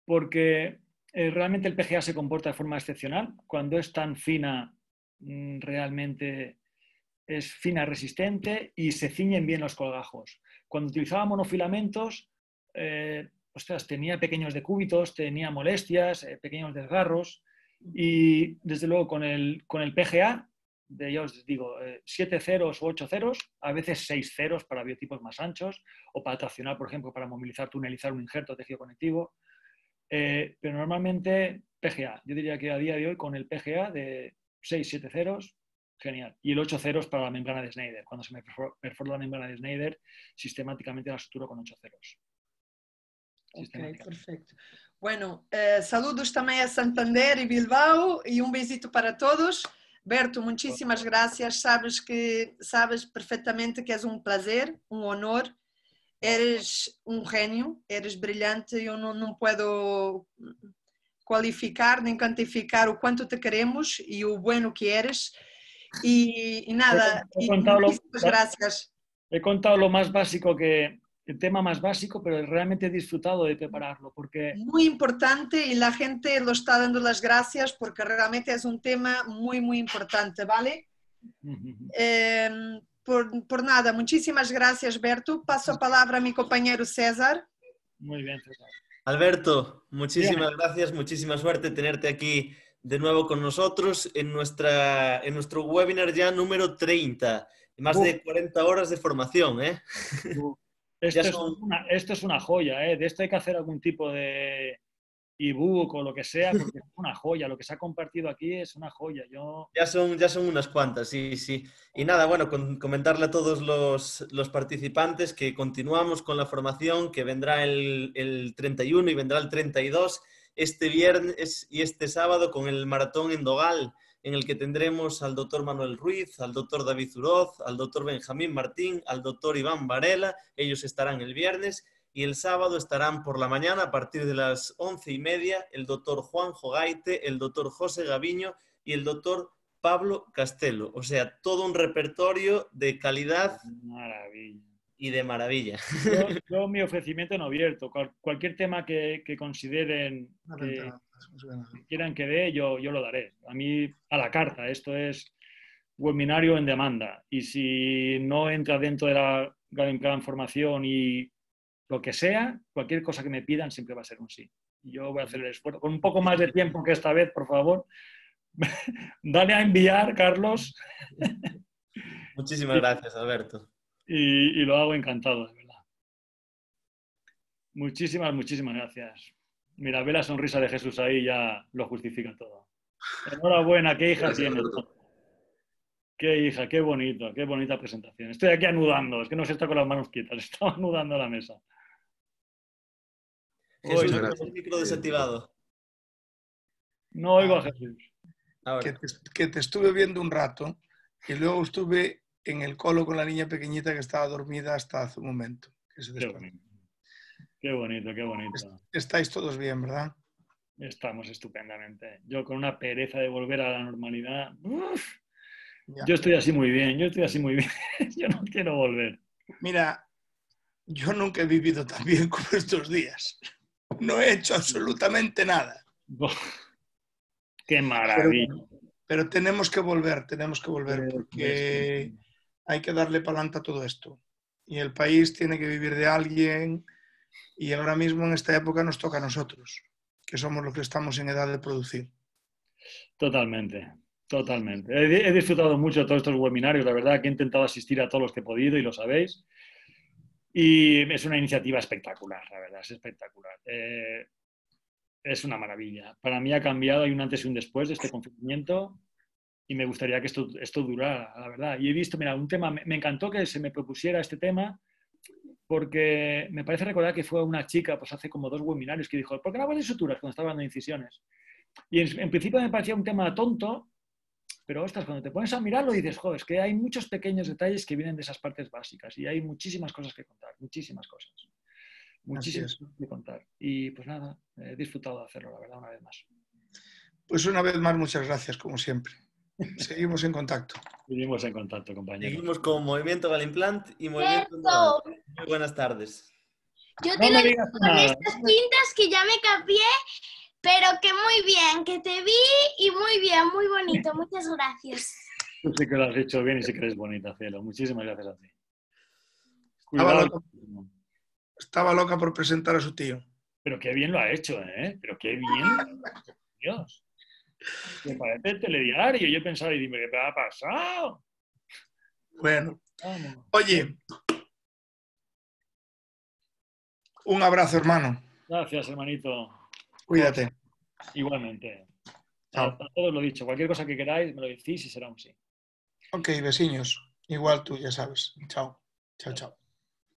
Porque realmente el PGA se comporta de forma excepcional. Cuando es tan fina, realmente es fina, resistente y se ciñen bien los colgajos. Cuando utilizaba monofilamentos, tenía pequeños decúbitos, tenía molestias, pequeños desgarros y desde luego con el PGA, ya os digo, 7 ceros o 8 ceros, a veces 6 ceros para biotipos más anchos o para traccionar, por ejemplo, para movilizar, tunelizar un injerto de tejido conectivo. Pero normalmente PGA. Yo diría que a día de hoy con el PGA de 6-7 ceros, genial. Y el 8 ceros para la membrana de Schneider. Cuando se me perfora la membrana de Schneider, sistemáticamente la suturo con 8 ceros. Ok, perfecto. Bueno, saludos también a Santander y Bilbao y un besito para todos. Berto, muchísimas gracias. Sabes perfectamente que es un placer, un honor. Eres un genio, eres brillante. Yo no puedo cualificar ni cuantificar o cuánto te queremos y lo bueno que eres. Y nada, muchísimas gracias. He contado lo más básico el tema más básico, pero realmente he disfrutado de prepararlo porque... Muy importante y la gente lo está dando las gracias porque realmente es un tema muy, muy importante, ¿vale? Por nada, muchísimas gracias, Berto. Paso a palabra a mi compañero César. Muy bien, César. Alberto, muchísimas gracias, muchísima suerte tenerte aquí de nuevo con nosotros en nuestro webinar ya número 30. Más de 40 horas de formación, ¿eh? Esto es una joya, ¿eh? De esto hay que hacer algún tipo de ebook o lo que sea, porque es una joya. Lo que se ha compartido aquí es una joya. Ya son unas cuantas, sí, sí. Y nada, bueno, comentarle a todos los participantes que continuamos con la formación, que vendrá el 31 y vendrá el 32 este viernes y este sábado con el maratón en Dogal, en el que tendremos al doctor Manuel Ruiz, al doctor David Uroz, al doctor Benjamín Martín, al doctor Iván Varela. Ellos estarán el viernes y el sábado estarán por la mañana a partir de las 11:30 el doctor Juan Jogaite, el doctor José Gaviño y el doctor Pablo Castelo. O sea, todo un repertorio de calidad. Maravilla. Y de maravilla. Yo mi ofrecimiento en abierto. Cualquier tema que consideren que quieran que dé, yo lo daré. A mí, a la carta. Esto es webinario en demanda. Y si no entra dentro de la Galimplan formación y lo que sea, cualquier cosa que me pidan siempre va a ser un sí. Yo voy a hacer el esfuerzo. Con un poco más de tiempo que esta vez, por favor. Dale a enviar, Carlos. Muchísimas gracias, Alberto. Y lo hago encantado, de verdad. Muchísimas gracias. Mira, ve la sonrisa de Jesús ahí, ya lo justifica todo. Enhorabuena, qué hija tienes. Qué hija, qué bonito, qué bonita presentación. Estoy aquí anudando, es que no se está con las manos quietas, estaba anudando la mesa. Jesús, Muchas con el micro desactivado. No oigo a Jesús. Ahora. Que te estuve viendo un rato y luego estuve en el colo con la niña pequeñita que estaba dormida hasta hace un momento. Que se despertó. Qué bonito, qué bonito. Estáis todos bien, ¿verdad? Estamos estupendamente. Yo con una pereza de volver a la normalidad. Uf, Ya. yo estoy así muy bien, yo no quiero volver. Mira, yo nunca he vivido tan bien como estos días. No he hecho absolutamente nada. Qué maravilla. Pero tenemos que volver porque hay que darle palanca a todo esto. Y el país tiene que vivir de alguien y ahora mismo en esta época nos toca a nosotros, que somos los que estamos en edad de producir. Totalmente. He disfrutado mucho de todos estos webinarios, la verdad que he intentado asistir a todos los que he podido y lo sabéis. Y es una iniciativa espectacular, la verdad, es espectacular. Es una maravilla. Para mí ha cambiado, hay un antes y un después de este confinamiento y me gustaría que esto durara, la verdad. Y he visto, mira, un tema, me encantó que se me propusiera este tema porque me parece recordar que fue una chica, pues hace como 2 webinarios que dijo, ¿por qué no hablas de suturas cuando estaba hablando de incisiones? Y en principio me parecía un tema tonto, pero ostras, cuando te pones a mirarlo dices, joder, es que hay muchos pequeños detalles que vienen de esas partes básicas y hay muchísimas cosas que contar, muchísimas cosas que contar. Y pues nada, he disfrutado de hacerlo, la verdad, una vez más. Pues una vez más, muchas gracias, como siempre. Seguimos en contacto. Seguimos en contacto, compañeros. Seguimos con Movimiento Galimplant y Movimiento Endogal. Muy buenas tardes. Yo No te me lo digas digo con nada. estas pintas que ya me cambié, pero que muy bien, que te vi y muy bien, muy bonito. Muchas gracias. Tú sí que lo has hecho bien y sí que eres bonita, cielo. Muchísimas gracias a ti. Cuidado. Estaba loca por presentar a su tío. Pero qué bien lo ha hecho, ¿eh? Pero qué bien. Dios. Me parece el telediario. Yo pensaba y dime, ¿qué te ha pasado? Bueno. Vamos. Oye, un abrazo, hermano. Gracias, hermanito. Cuídate. Igualmente. Chao. A todos lo dicho. Cualquier cosa que queráis, me lo decís y será un sí. Ok, vecinos. Igual tú, ya sabes. Chao. Chao, chao.